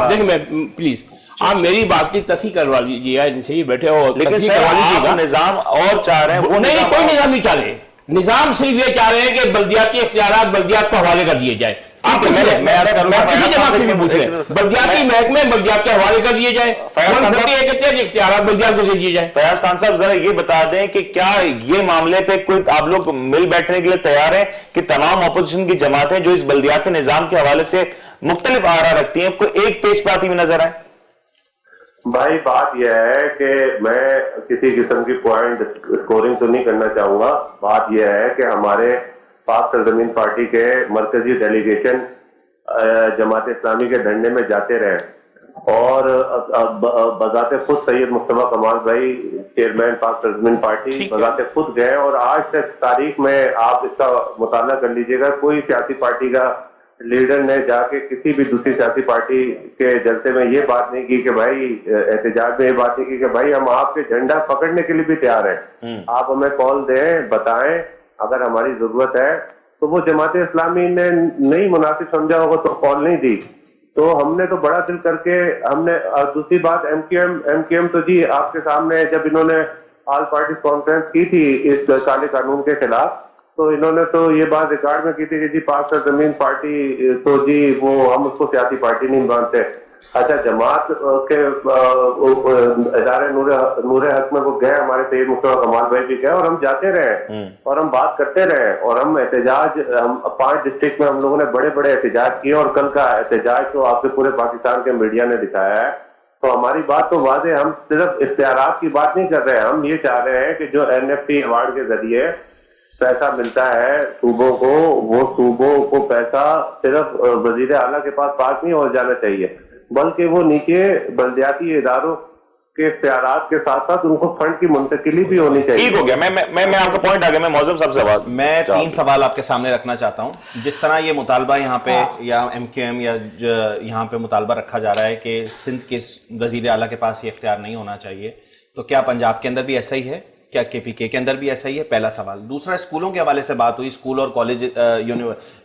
देखिए, मैं प्लीज आप मेरी बात की तस्हीह करवा लीजिएगा, इनसे ही बैठे हो, लेकिन तस्हीह करवा लीजिएगा। निजाम और चाह रहे हैं वो नहीं, कोई निजाम नहीं चाह रहे। निजाम सिर्फ ये चाह रहे हैं कि बल्दियाती इख्तियारात बल्दियात को हवाले कर दिए जाए। किसी जमात से भी पूछ रहे हैं, बल्दियाती महकमे बल्दियात के हवाले कर दिए जाए, इख्तियारात बल्दियात को दे दिए जाए। फयाज खान साहब जरा ये बता दें कि क्या ये मामले पे कोई आप लोग मिल बैठने के लिए तैयार हैं कि तमाम अपोजिशन की जमातें जो इस बल्दियाती निजाम के हवाले से मुख्तलिफ आरा रखती हैं, कोई एक पेज पे आती हुई नजर आए? भाई बात यह है कि मैं किसी किस्म की पॉइंट स्कोरिंग तो नहीं करना चाहूंगा। बात यह है कि हमारे पाक सरजमीन पार्टी के मरकजी डेलीगेशन जमात इस्लामी के धरने में जाते रहे और बजाते खुद सैयद मुस्तफा कमाल भाई चेयरमैन पाक सरजमीन पार्टी बजाते खुद गए और आज तक तारीख में आप इसका मुताला कर लीजिएगा, कोई सियासी पार्टी का लीडर ने जाके किसी भी दूसरी सियासी पार्टी के जलसे में ये बात नहीं की कि भाई एहतजाज में ये बात नहीं की कि भाई हम आपके झंडा पकड़ने के लिए भी तैयार हैं, आप हमें कॉल दें, बताएं, अगर हमारी जरूरत है। तो वो जमात इस्लामी ने नहीं मुनासिब समझा होगा तो कॉल नहीं दी, तो हमने तो बड़ा दिल करके हमने। दूसरी बात एमक्यूएम तो जी आपके सामने जब इन्होंने ऑल पार्टी कॉन्फ्रेंस की थी इस काले कानून के खिलाफ, तो इन्होंने तो ये बात रिकॉर्ड में की थी कि जी पाक सरजमीन पार्टी तो जी वो हम उसको सियासी पार्टी नहीं मानते। अच्छा, जमात के इदारे नूरे हक में वो गए, हमारे सैयद मुस्तफा कमाल भाई भी गए और हम जाते रहे और हम बात करते रहे और हम एहतजाज, हम 5 डिस्ट्रिक्ट में हम लोगों ने बड़े बड़े एहतजाज किए और कल का एहतजाज तो आपके पूरे पाकिस्तान के मीडिया ने दिखाया है। तो हमारी बात तो वाज़ेह, हम सिर्फ इख्तियारात की बात नहीं कर रहे हैं, हम ये चाह रहे हैं कि जो NFT अवार्ड के जरिए पैसा मिलता है सूबों को, वो सूबों को पैसा सिर्फ वजीर आला के पास नहीं हो जाना चाहिए, बल्कि वो नीचे बल्दियाती इदारों के इख्तियारात के साथ साथ उनको फंड की मुंतकिली भी होनी चाहिए। ठीक हो गया, मैं आपका पॉइंट आ गया। मैं मौजूद सब सवाल मैं 3 सवाल आपके सामने रखना चाहता हूं। जिस तरह ये मुतालबा यहाँ पे या एमक्यूएम या यहाँ पे मुतालबा रखा जा रहा है कि सिंध के वजीर आला के पास ये इख्तियार नहीं होना चाहिए, तो क्या पंजाब के अंदर भी ऐसा ही है? क्या KPK के अंदर भी ऐसा ही है? पहला सवाल। दूसरा, स्कूलों के हवाले से बात हुई, स्कूल और कॉलेज,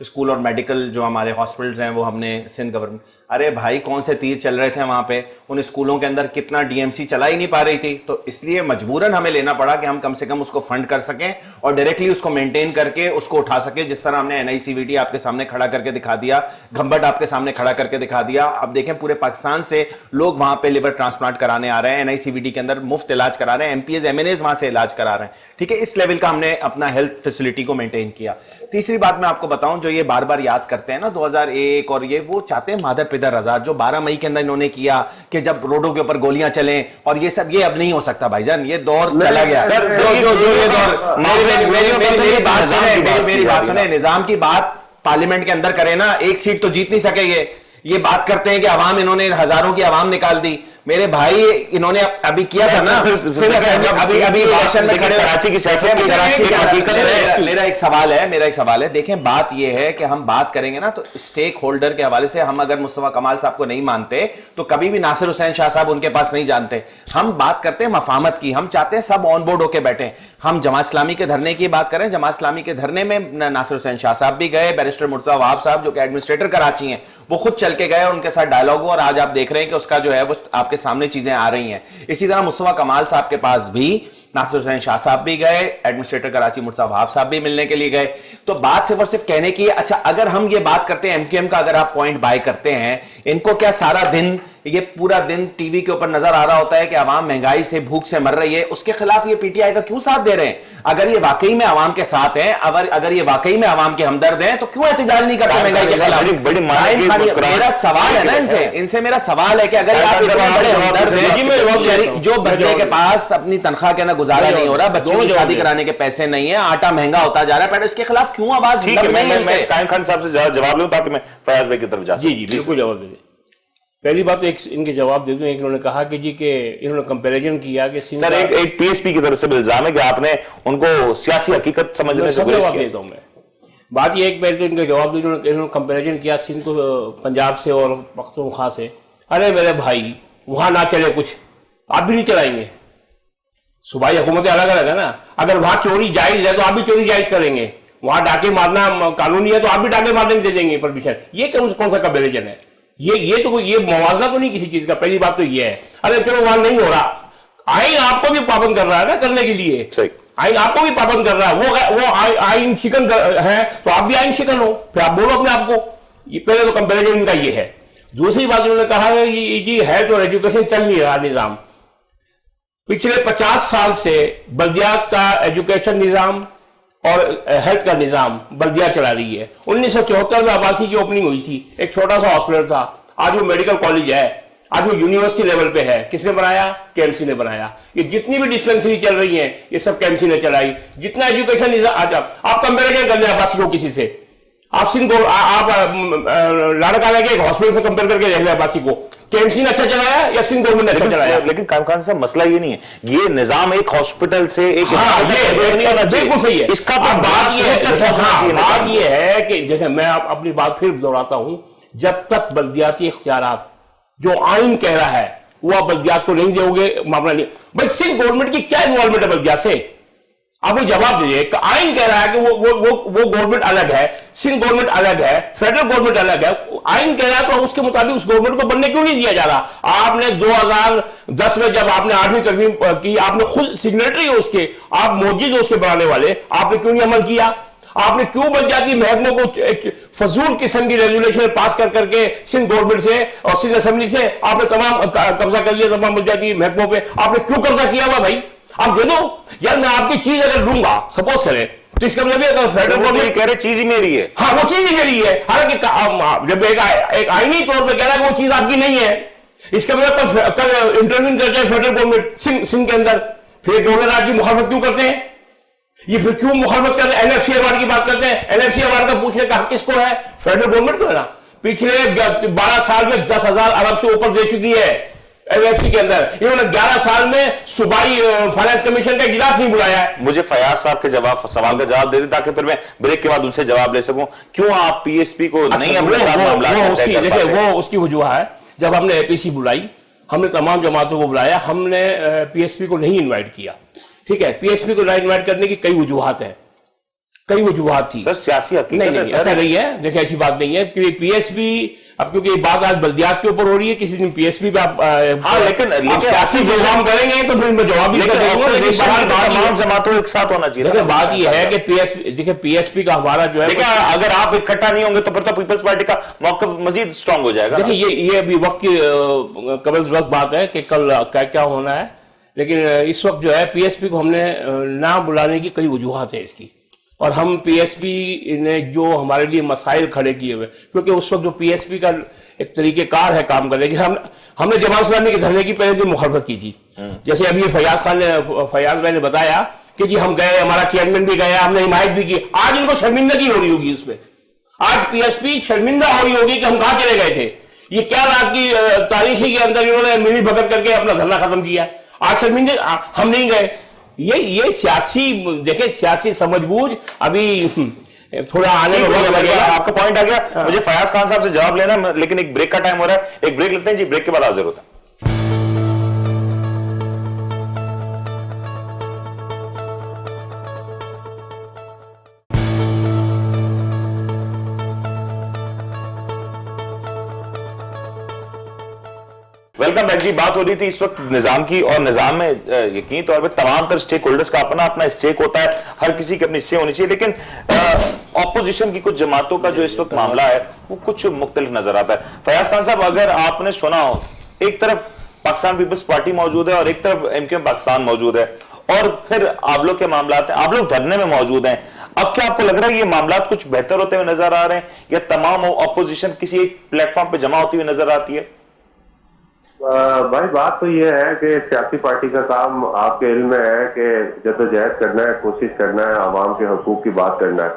स्कूल और मेडिकल जो हमारे हॉस्पिटल्स हैं वो हमने सिंध गवर्नमेंट, अरे भाई कौन से तीर चल रहे थे वहाँ पे, उन स्कूलों के अंदर कितना DMC चला ही नहीं पा रही थी, तो इसलिए मजबूरन हमें लेना पड़ा कि हम कम से कम उसको फंड कर सकें और डायरेक्टली उसको मेंटेन करके उसको उठा सकें। जिस तरह हमने NICVT आपके सामने खड़ा करके दिखा दिया, घंबट आपके सामने खड़ा करके दिखा दिया। अब देखें पूरे पाकिस्तान से लोग वहाँ पे लिवर ट्रांसप्लांट कराने आ रहे हैं, NICVT के अंदर मुफ्त इलाज करा रहे हैं, MPs MNAs वहाँ से इलाज करा रहे हैं। ठीक है, इस लेवल का हमने अपना हेल्थ फैसिलिटी को मेंटेन किया। तीसरी बात मैं आपको बताऊं, जो ये बार बार याद करते हैं ना 2001 और ये, वो चाहते हैं मादर पिदर रजा, जो 12 मई के अंदर इन्होंने किया कि जब रोडों के ऊपर गोलियां चलें और ये सब, ये अब नहीं हो सकता भाईजान, ये दौर चला गया। सर जो ये दौर, मेरी बात सुने, निजाम की बात पार्लियामेंट के अंदर करें ना, एक सीट तो जीत नहीं सकेंगे। ये बात करते हैं कि अवाम, इन्होंने हजारों की अवाम निकाल दी। मेरे भाई इन्होंने अभी किया था ना, अभी इलेक्शन में खड़े, कराची की सियासत की हकीकत। मेरा एक सवाल है, देखें बात यह है कि हम बात करेंगे ना तो स्टेक होल्डर के हवाले से, हम अगर मुस्तफा कमाल साहब को नहीं मानते तो कभी भी नासिर हुसैन शाह साहब उनके पास नहीं जानते। हम बात करते हैं मफामत की, हम चाहते हैं सब ऑन बोर्ड होकर बैठे। हम जमात इस्लामी के धरने की बात करें, जमात इस्लामी के धरने में नासिर हुसैन शाह साहब भी गए, बैरिस्टर मुर्तज़ा वहाब साहब जो कि एडमिनिस्ट्रेटर कराची हैं वो खुद चल के गए, उनके साथ डायलॉग हुआ और आज आप देख रहे हैं कि उसका जो है वो आपके सामने चीजें आ रही हैं। इसी तरह मुस्तफा कमाल साहब के पास भी नासिर हुसैन शाह साहब भी गए, एडमिनिस्ट्रेटर कराची मुर्तज़ा वहाब साहब भी मिलने के लिए गए। तो बात सिर्फ और सिर्फ कहने की, अच्छा अगर हम ये बात करते हैं एमक्यूएम का, अगर आप पॉइंट बाय करते हैं, इनको क्या सारा दिन, ये पूरा दिन टीवी के ऊपर नजर आ रहा होता है कि आवाम महंगाई से, भूख से मर रही है, उसके खिलाफ ये पीटीआई का क्यों साथ दे रहे हैं? अगर ये वाकई में आवाम के साथ हैं, अगर ये वाकई में आवाम के हमदर्द हैं, तो क्यों एहतजाज नहीं करते महंगाई के खिलाफ? मेरा सवाल है ना इनसे मेरा सवाल है कि अगर आप इतने बड़े हमदर्द हैं, जो बंदे के पास अपनी तनख्वाह के ना गुजारा नहीं हो रहा, बच्चों की शादी कराने के पैसे नहीं है, आटा महंगा होता जा रहा है, इसके खिलाफ क्यों आवाज? मैं कायम खान साहब से जवाब लूं ताकि मैं फयाज भाई की तरफ जा। जी बिल्कुल जवाब दीजिए। पहली बात तो एक इनके जवाब दे दूं। एक इन्होंने कहा कि जी के इन्होंने कंपैरिजन किया कि सिंध सर एक पीएसपी की तरफ से इल्जाम है कि आपने उनको सियासी हकीकत समझने से गुरेज जवाब किया। देता हूं मैं। बात ये एक पहले तो इनका जवाब दे, इन्होंने कंपैरिजन किया सिंध को पंजाब से और पख्तूनख्वा से। अरे मेरे भाई, वहां ना चले कुछ, आप भी नहीं चलाएंगे। सूबाई हुकूमतें अलग अलग है ना। अगर वहां चोरी जायज है तो आप भी चोरी जायज करेंगे। वहां डाके मारना कानूनी है तो आप भी डाके मारने दे देंगे परमिशन। ये कौन सा कंपैरिजन है? ये मवाजना तो नहीं किसी चीज का। पहली बात तो ये है। अरे चलो वहां नहीं हो रहा, आइन आपको भी पाबंद कर रहा है ना करने के लिए। आइन आपको भी पाबंद कर रहा है। वो आइन शिकन है तो आप भी आइन शिकन हो, फिर आप बोलो अपने आप को। ये पहले तो कंपैरिजन इनका ये है। दूसरी बात इन्होंने कहा है कि जी हेल्थ और एजुकेशन चल नहीं रहा निजाम। पिछले 50 साल से बल्दियात का एजुकेशन निजाम और हेल्थ का निजाम बल्दिया चला रही है। 1974 में आवासी की ओपनिंग हुई थी, एक छोटा सा हॉस्पिटल था। आज वो मेडिकल कॉलेज है, आज वो यूनिवर्सिटी लेवल पे है। किसने बनाया? केएमसी ने बनाया। ये जितनी भी डिस्पेंसरी चल रही है ये सब केएमसी ने चलाई। जितना एजुकेशन निजाम, आज आप कंपेरिजन कर लें आवासी को किसी से। आप सिंध को आप लाड़काना के एक हॉस्पिटल से कंपेयर करके देख लें आवासी को। केएमसी ने अच्छा चलाया या सिंध गवर्नमेंट ने अच्छा चलाया? लेकिन कामरान साहब मसला ये नहीं है, ये निजाम एक हॉस्पिटल से एक बिल्कुल सही है। इसका बात ये है कि देखिए मैं अपनी बात फिर दोहराता हूं, जब तक बल्दियाती इख्तियारात जो आइन कह रहा है वो आप बल्दियात को नहीं दोगे, मामला नहीं। भाई सिंध गवर्नमेंट की क्या इन्वॉल्वमेंट है बल्दियात से? आप जवाब दीजिए। आइन कह रहा है कि वो गवर्नमेंट अलग है, सिंध गवर्नमेंट अलग है, फेडरल गवर्नमेंट अलग है। आइन कह रहा है तो उसके मुताबिक उस गवर्नमेंट को बनने क्यों नहीं दिया जा रहा? आपने 2010 में जब आपने 8वीं तरमीम की, आपने खुद सिग्नेटरी हो उसके, आप मौजूद हो उसके बनाने वाले, आपने क्यों नहीं अमल किया? आपने क्यों बल्दियाती महकमों को एक फजूल किस्म की रेजुलेशन पास कर करके सिंध गवर्नमेंट से और सिंध असेंबली से आपने तमाम कब्जा कर लिया तमाम बल्दियाती महकमों पे? आपने क्यों कब्जा किया हुआ भाई? आप दे दो यार। मैं आपकी चीज अगर लूंगा सपोज करें तो इसका मतलब अगर फेडरल गवर्नमेंट कह रहे चीज ही मेरी है, हाँ वो चीज ही मेरी है। हालांकि जब एक आईनी तौर पे कह रहा है कि वो चीज आपकी नहीं है, इसका मतलब कल इंटरव्यू करते हैं फेडरल गवर्नमेंट सिंध के अंदर, फिर गवर्नर राज्य की मुखालफत क्यों करते हैं? ये फिर क्यों मुखालफत करते हैं? एनएफसी अवार्ड की बात करते हैं। एनएफसी अवार्ड का पूछने का हक किसको है? फेडरल गवर्नमेंट को है ना। पिछले 12 साल में 10,000 अरब से ऊपर दे चुकी है एनएफसी के अंदर। इन्होंने 11 साल में सूबाई फाइनेंस कमीशन का इजलास नहीं बुलाया है। मुझे फयाज साहब के सवाल का जवाब दे दे ताकि फिर मैं ब्रेक के बाद उनसे जवाब ले सकूं। क्यों आप पीएसपी को नहीं अपने साथ मामला देखिए वो उसकी वजह है, जब हमने एपीसी बुलाई, हमने तमाम जमातों को बुलाया, हमने पीएसपी को नहीं इन्वाइट किया। ठीक है, पीएसपी को नहीं इन्वाइट करने की कई वजूहात है, कई वजूहात थी सर। सियासी हकीकत नहीं, ऐसा नहीं है। देखिए ऐसी बात नहीं है क्योंकि पीएसपी अब क्योंकि बात आज बल्दियात के ऊपर हो रही है, किसी दिन पीएसपी पे आप लेकिन सियासी प्रोग्राम करेंगे तो फिर मैं जवाब भी तमाम जमातों एक साथ होना चाहिए। देखिए बात यह है कि पीएसपी का हमारा जो है, अगर आप इकट्ठा नहीं होंगे तो फिर तो पीपल्स पार्टी का मौक़िफ़ मजीद स्ट्रांग हो जाएगा। देखिए ये अभी वक्त की कबल वक्त बात है कि कल क्या होना है, लेकिन इस वक्त जो है पीएसपी को हमने ना बुलाने की कई वजूहात है इसकी। और हम पीएसपी ने जो हमारे लिए मसाइल खड़े किए हुए, क्योंकि उस वक्त जो पीएसपी का एक तरीकेकार है काम करने की, हमने जमात इस्लामी के धरने की पहले दिन मुखालफत की थी। जैसे अभी फयाज भाई ने बताया कि जी हम गए, हमारा चेयरमैन भी गया, हमने हिमायत भी की। आज इनको शर्मिंदगी हो रही होगी उसमें, आज पीएसपी शर्मिंदा हो रही होगी कि हम कहां चले गए थे। ये क्या रात की तारीखी के अंदर इन्होंने मिली भगत करके अपना धरना खत्म किया, आज शर्मिंदे हम नहीं गए। ये सियासी, देखे सियासी समझबूझ अभी थोड़ा आने में वक्त लगेगा। आपका पॉइंट आ गया। मुझे फयाज खान साहब से जवाब लेना, लेकिन एक ब्रेक का टाइम हो रहा है, एक ब्रेक लेते हैं जी, ब्रेक के बाद हाजिर होता है। वेलकम बैक जी। बात हो रही थी इस वक्त निजाम की, और निजाम में यकीनी तौर पे तमाम तर स्टेक होल्डर्स का अपना अपना स्टेक होता है, हर किसी की अपनी हिस्से होनी चाहिए। लेकिन ऑपोजिशन की कुछ जमातों का जो इस वक्त मामला है वो कुछ मुख्तलिफ नजर आता है। फयाज खान साहब, अगर आपने सुना हो, एक तरफ पाकिस्तान पीपल्स पार्टी मौजूद है और एक तरफ एमक्यूएम पाकिस्तान मौजूद है, और फिर आप लोग के मामला हैं, आप लोग धरने में मौजूद हैं। अब क्या आपको लग रहा है ये मामला कुछ बेहतर होते हुए नजर आ रहे हैं, या तमाम ऑपोजिशन किसी एक प्लेटफॉर्म पर जमा होती हुई नजर आती है? भाई बात तो ये है कि सियासी पार्टी का काम आपके इल्म में है कि जद्दोजहद करना है, कोशिश करना है, आवाम के हकूक की बात करना है।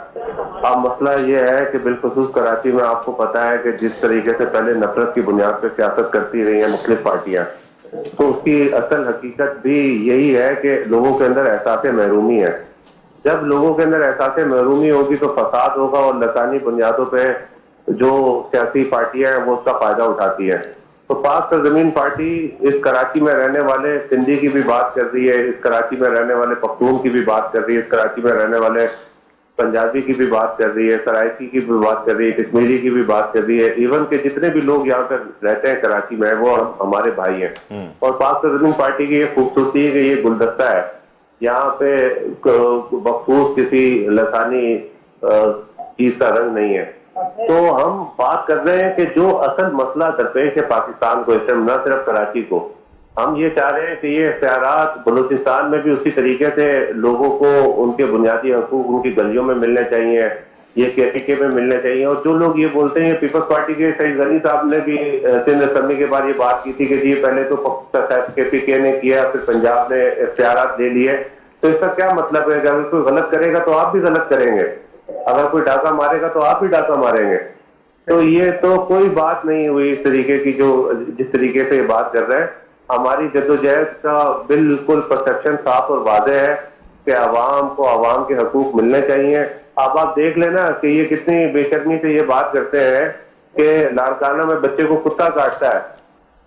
अब मसला ये है कि बिलखुसूस कराची में आपको पता है कि जिस तरीके से पहले नफरत की बुनियाद पर सियासत करती रही है मुख्तलिफ पार्टियां, तो उसकी असल हकीकत भी यही है कि लोगों के अंदर एहसास महरूमी है। जब लोगों के अंदर एहसास महरूमी होगी तो फसाद होगा और लसानी बुनियादों पर जो सियासी पार्टियां हैं वो उसका फायदा उठाती है। तो पाक सरजमीन पार्टी इस कराची में रहने वाले सिंधी की भी बात कर रही है, इस कराची में रहने वाले पख्तून की भी बात कर रही है, इस कराची में रहने वाले पंजाबी की भी बात कर रही है, सराइकी की भी बात कर रही है, कश्मीरी की भी बात कर रही है। इवन के जितने भी लोग यहाँ पर रहते हैं कराची में वो हमारे भाई हैं। और पाक सरजमीन पार्टी की ये खूबसूरती है कि ये गुलदस्ता है, यहाँ पे मखसूस किसी लसानी चीज का रंग नहीं है। तो हम बात कर रहे हैं कि जो असल मसला दरपेश है पाकिस्तान को, इसमें न सिर्फ कराची को, हम ये चाह रहे हैं कि ये इख्तियारात बलूचिस्तान में भी उसी तरीके से लोगों को उनके बुनियादी हकूक उनकी गलियों में मिलने चाहिए, ये के में मिलने चाहिए। और जो लोग ये बोलते हैं, पीपल्स पार्टी के सईद गनी साहब ने भी सिंध असम्बली के बाद ये बात की थी कि जी पहले तो KPK ने किया, फिर पंजाब ने इख्तियारात ले लिए, तो इसका क्या मतलब है? अगर कोई गलत करेगा तो आप भी गलत करेंगे, अगर कोई डाका मारेगा तो आप भी डाका मारेंगे। तो ये तो कोई बात नहीं हुई इस तरीके की जो जिस तरीके से ये बात कर रहे हैं। हमारी जद्दोजहद का बिल्कुल परसेप्शन साफ और वाज़ेह है कि आवाम को आवाम के हकूक मिलने चाहिए। अब आप देख लेना कि ये कितनी बेशर्मी से ये बात करते हैं कि लाड़काना में बच्चे को कुत्ता काटता है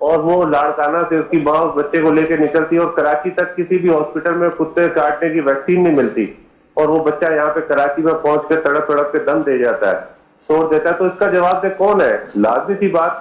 और वो लाड़काना से उसकी माँ उस बच्चे को लेकर निकलती है और कराची तक किसी भी हॉस्पिटल में कुत्ते काटने की वैक्सीन नहीं मिलती और वो बच्चा यहाँ पे कराची में पहुंच के तड़प तड़प के दम दे जाता है, तोड़ देता है। तो इसका जवाब दे कौन है? लाजमी सी बात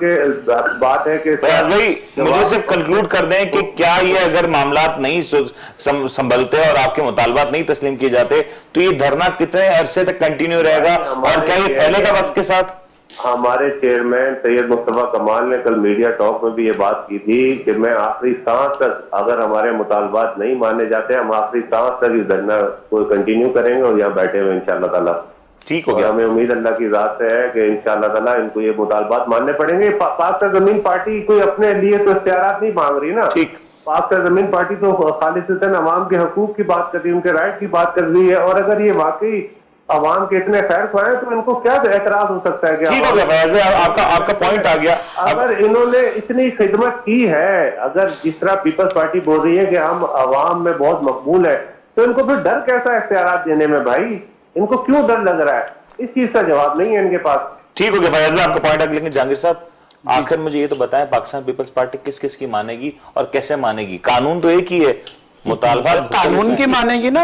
है कि भाई मुझे सिर्फ कंक्लूड कर दें कि क्या ये अगर मामलात नहीं संभलते और आपके मुतालबात नहीं तस्लीम किए जाते तो ये धरना कितने अरसे तक कंटिन्यू रहेगा और क्या ये फैलेगा वक्त के साथ? हमारे चेयरमैन सैयद मुस्तफा कमाल ने कल मीडिया टॉक में भी ये बात की थी कि मैं आखिरी सांस तक, अगर हमारे मुतालबात नहीं माने जाते, हम आखिरी सांस तक इस धरना को कंटिन्यू करेंगे और यहाँ बैठे हुए इंशाअल्लाह ताला। ठीक हो गया। हमें उम्मीद अल्लाह की जात से है कि इंशाअल्लाह ताला इनको ये मुतालबात मानने पड़ेंगे। पाक सरजमीन पार्टी कोई अपने लिए तो इख्तियारात नहीं मांग रही ना। ठीक, पाक सरजमीन पार्टी तो खालिसतन अवाम के हकूक की बात कर रही है, उनके राइट की बात कर रही है। और अगर ये वाकई अवाम के इतने खैर ख्वाह तो इनको क्या एतराज हो सकता है? ठीक हो गया, आपका पॉइंट आ गया। अगर इन्होंने इतनी खिदमत की है, अगर जिस तरह पीपल्स पार्टी बोल रही है कि हम अवाम में बहुत मकबूल है, तो इनको फिर डर कैसा इख्तियारात देने में? भाई इनको क्यों डर लग रहा है? इस चीज का जवाब नहीं है इनके पास। ठीक हो गया फैयाज भाई, आपका पॉइंट आ गया। लेकिन जहांगीर साहब आखिर मुझे ये तो बताएं, पाकिस्तान पीपल्स पार्टी किस किस की मानेगी और कैसे मानेगी? कानून तो एक ही है, मुतालबा कानून की मानेगी ना,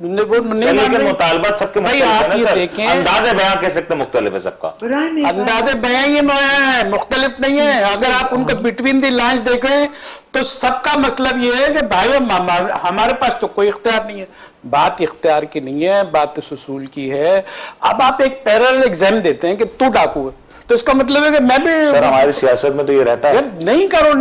वो नहीं मान रही। मुतालबात सबके भाई आप ये देखें, अंदाज़े बयां कह सकते मुख्तलिफ है सबका, अंदाजे बयां ये मुख्तलिफ नहीं है। अगर आप उनको बिटवीन द लाइंस देखें तो सबका मतलब ये है कि भाई हमारे पास तो कोई इख्तियार नहीं है। बात इख्तियार की नहीं है, बात तो उसूल की है। अब आप एक पैरेलल एग्जाम देते हैं कि तू डाकू है, तो इसका मतलब है कि मैं भी सर हमारी सियासत में तो ये रहता है। नहीं करो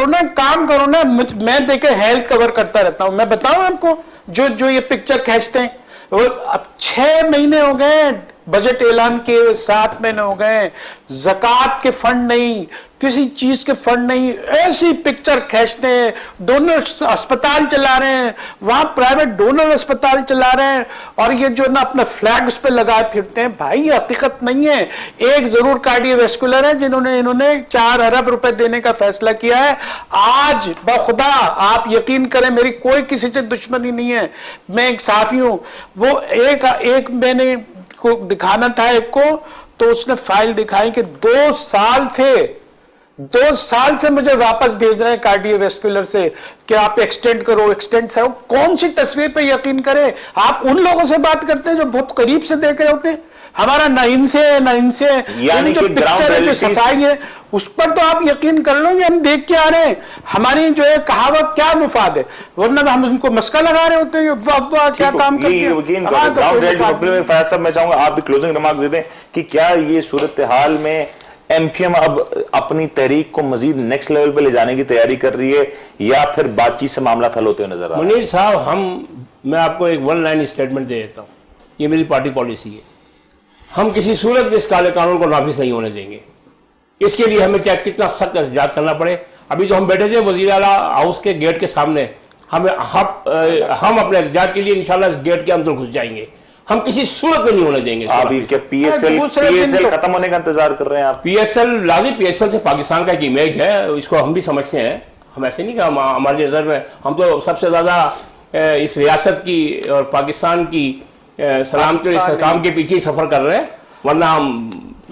ना, काम करो ना। मैं देखे हेल्थ कवर करता रहता हूं, मैं बताऊं आपको, जो ये पिक्चर खींचते हैं वो अब 6 महीने हो गए बजट ऐलान के, 7 महीने हो गए, ज़कात के फंड नहीं, किसी चीज के फंड नहीं, ऐसी पिक्चर खींचते हैं। डोनर अस्पताल चला रहे हैं, वहां प्राइवेट डोनर अस्पताल चला रहे हैं और ये जो ना अपना फ्लैग उस पर लगाए फिरते हैं। भाई ये हकीकत नहीं है। एक जरूर कार्डियोवैस्कुलर है इन्होंने 4 अरब रुपए देने का फैसला किया है। आज बखुदा आप यकीन करें, मेरी कोई किसी से दुश्मनी नहीं है, मैं एक साफी हूं। वो एक मैंने को दिखाना था एक को, तो उसने फाइल दिखाई कि 2 साल थे, 2 साल से मुझे वापस भेज रहे हैं कार्डियोवैस्कुलर से कि आप एक्सटेंड करो, एक्सटेंड से। कौन सी तस्वीर पे यकीन करें? आप उन लोगों से बात करते हैं जो बहुत करीब से देख रहे होते हैं। हमारा ना इनसे यानी जो पिक्चर है, जो सफाई है, उस पर तो आप यकीन कर लो कि हम देख के आ रहे हैं। हमारी जो है कहावत क्या मुफाद है, वरना हम उनको मस्का लगा रहे होते हैं वाह क्या काम करते हैं। फैयाज साहब मैं चाहूंगा आप भी क्लोजिंग रिमार्क्स दे दें कि क्या ये सूरत हाल में एमक्यूएम अब अपनी तहरीक को मजीद नेक्स्ट लेवल पे ले जाने की तैयारी कर रही है या फिर बातचीत से मामला हल होते हुए नजर आ रहा है? मुनीर साहब, मैं आपको एक 1 लाइन स्टेटमेंट दे देता हूँ, ये मेरी पार्टी पॉलिसी है। हम किसी सूरत में इस काले कानून को नाफिज नहीं होने देंगे। इसके लिए हमें चाहे कितना सख्त एहतजाज करना पड़े, अभी जो हम बैठे थे वजीर आला हाउस के गेट के सामने, हम अपने एहतजाज के लिए इंशाल्लाह इस गेट के अंदर घुस जाएंगे, हम किसी सूरत में नहीं होने देंगे। आप क्या पीएसएल खत्म होने का इंतजार कर रहे हैं? आप पीएसएल लाजिम, पीएसएल से पाकिस्तान का एक इमेज है, इसको हम भी समझते हैं। हम ऐसे नहीं कहा हमारी नज़र में, हम तो सबसे ज़्यादा इस रियासत की और पाकिस्तान की सलामती और इस्तेहकाम के पीछे सफ़र कर रहे हैं, वरना हम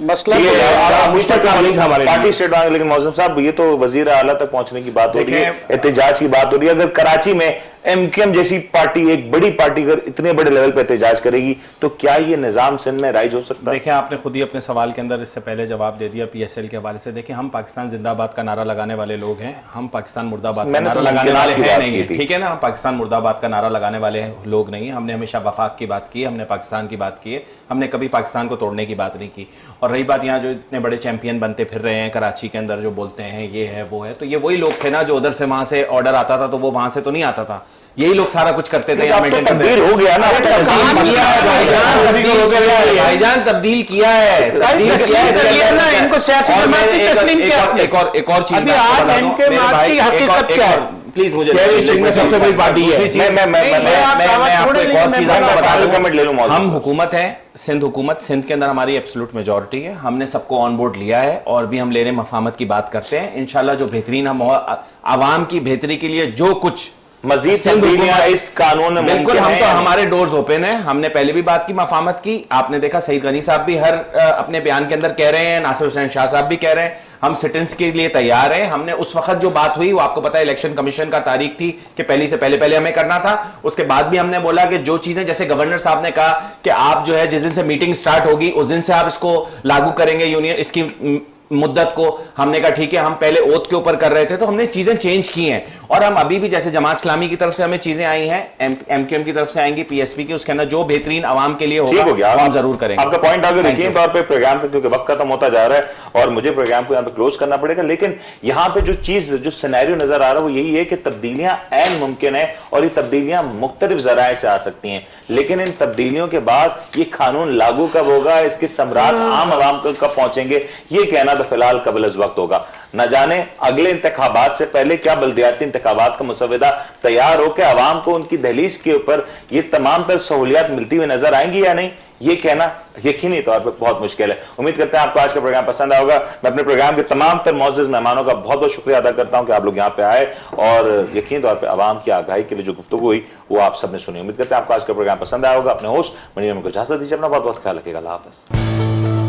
मसला पार्टी स्टेट बैंक। लेकिन मौजूद साहब, ये तो वजीर आला तक पहुंचने की बात हो रही है, एहतजाज की बात हो रही है। अगर कराची में एमकेएम जैसी पार्टी, एक बड़ी पार्टी, अगर इतने बड़े लेवल पे एहतजाज करेगी तो क्या ये निजाम सिंध में राइज हो सकता है? देखिए, आपने खुद ही अपने सवाल के अंदर इससे पहले जवाब दे दिया पीएसएल के हवाले से। देखिए, हम पाकिस्तान जिंदाबाद का नारा लगाने वाले लोग हैं, हम पाकिस्तान मुर्दाबाद का नारा लगाने वाले हैं नहीं, ठीक है ना। हम पाकिस्तान मुर्दाबाद का नारा लगाने वाले लोग नहीं, हमने हमेशा वफाक की बात की, हमने पाकिस्तान की बात की है, हमने कभी पाकिस्तान को तोड़ने की बात नहीं की। और रही बात यहाँ जो इतने बड़े चैंपियन बनते फिर रहे हैं कराची के अंदर, जो बोलते हैं ये है वो है, तो ये वही लोग थे ना जो उधर से वहां से ऑर्डर आता था तो वो वहां से तो नहीं आता था, यही लोग सारा कुछ करते थे। तब्दील हो गया ना, भाईजान, तब्दील किया है, इनको सियासी जमात की तस्लीम किया। एक और चीज प्लीज, मुझे सबसे बड़ी पार्टी है। हम हुकूमत है, सिंध हुकूमत, सिंध के अंदर हमारी एब्सोल्यूट मेजॉरिटी है, हमने सबको ऑन बोर्ड लिया है और भी हम लेने मफाहमत की बात करते हैं। इंशाल्लाह जो बेहतरीन हम आवाम की बेहतरी के लिए जो कुछ मजीद तब्दीलियां इस कानून में बिल्कुल, हम तो हमारे डोर्स ओपन है। हमने पहले भी बात की मफाहमत की, आपने देखा सईद गनी साहब भी हर अपने बयान के अंदर कह रहे हैं, नासिर हुसैन शाह साहब भी कह रहे हैं, हम सिटिंग्स के लिए तैयार हैं। हमने उस वक्त जो बात हुई वो आपको पता है इलेक्शन कमीशन का तारीख थी कि पहली से पहले हमें करना था। उसके बाद भी हमने बोला कि जो चीजें, जैसे गवर्नर साहब ने कहा कि आप जो है जिस दिन से मीटिंग स्टार्ट होगी उस दिन से आप इसको लागू करेंगे यूनियन इसकी मुद्दत को, हमने कहा ठीक है। हम पहले ओथ के ऊपर कर रहे थे तो हमने चीजें चेंज की हैं और हम अभी भी जैसे जमात इस्लामी की तरफ से हमें चीजें आई हैं, एमकेएम की तरफ से आएंगी, पीएसपी की, उसके अंदर जो बेहतरीन आवाम के लिए होगा हम जरूर करेंगे। आपका पॉइंट आगे यकीन तौर पे प्रोग्राम पे, क्योंकि वक्त खत्म होता जा रहा है और मुझे प्रोग्राम को यहाँ पे क्लोज करना पड़ेगा, लेकिन यहाँ पे जो चीज, जो सिनेरियो नजर आ रहा है वो यही है कि तब्दीलियां ऐन मुमकिन है और ये तब्दीलियां मुख्तलिफ जराए से आ सकती हैं, लेकिन इन तब्दीलियों के बाद ये कानून लागू कब होगा, इसके समरात आम आवाम कब पहुंचेंगे, ये कहना तो फिलहाल कबल वक्त होगा। न जाने अगले इंतखाबात से पहले क्या बल्दियाती इंतखाबात का मुसविदा तैयार हो के आवाम को उनकी दहलीज के ऊपर ये तमाम तर सहूलियात मिलती हुई नजर आएंगी या नहीं, ये कहना यकीनी तौर पर बहुत मुश्किल है। उम्मीद करते हैं आपको आज का प्रोग्राम पसंद आएगा। मैं अपने प्रोग्राम के तमाम तर मौजूद मेहमानों का बहुत बहुत शुक्रिया अदा करता हूं कि आप लोग यहाँ पे आए और यकीनी तौर पर आवाम की आगाही के लिए जो गुफ्तगू हुई वो आप सबने सुनी। उम्मीद करते हैं आपको आज का प्रोग्राम पसंद आएगा। अपने होस्ट मनीर को इजाजत दीजिए, अपना बहुत बहुत ख्याल रखिएगा। अल्लाह हाफ़िज़।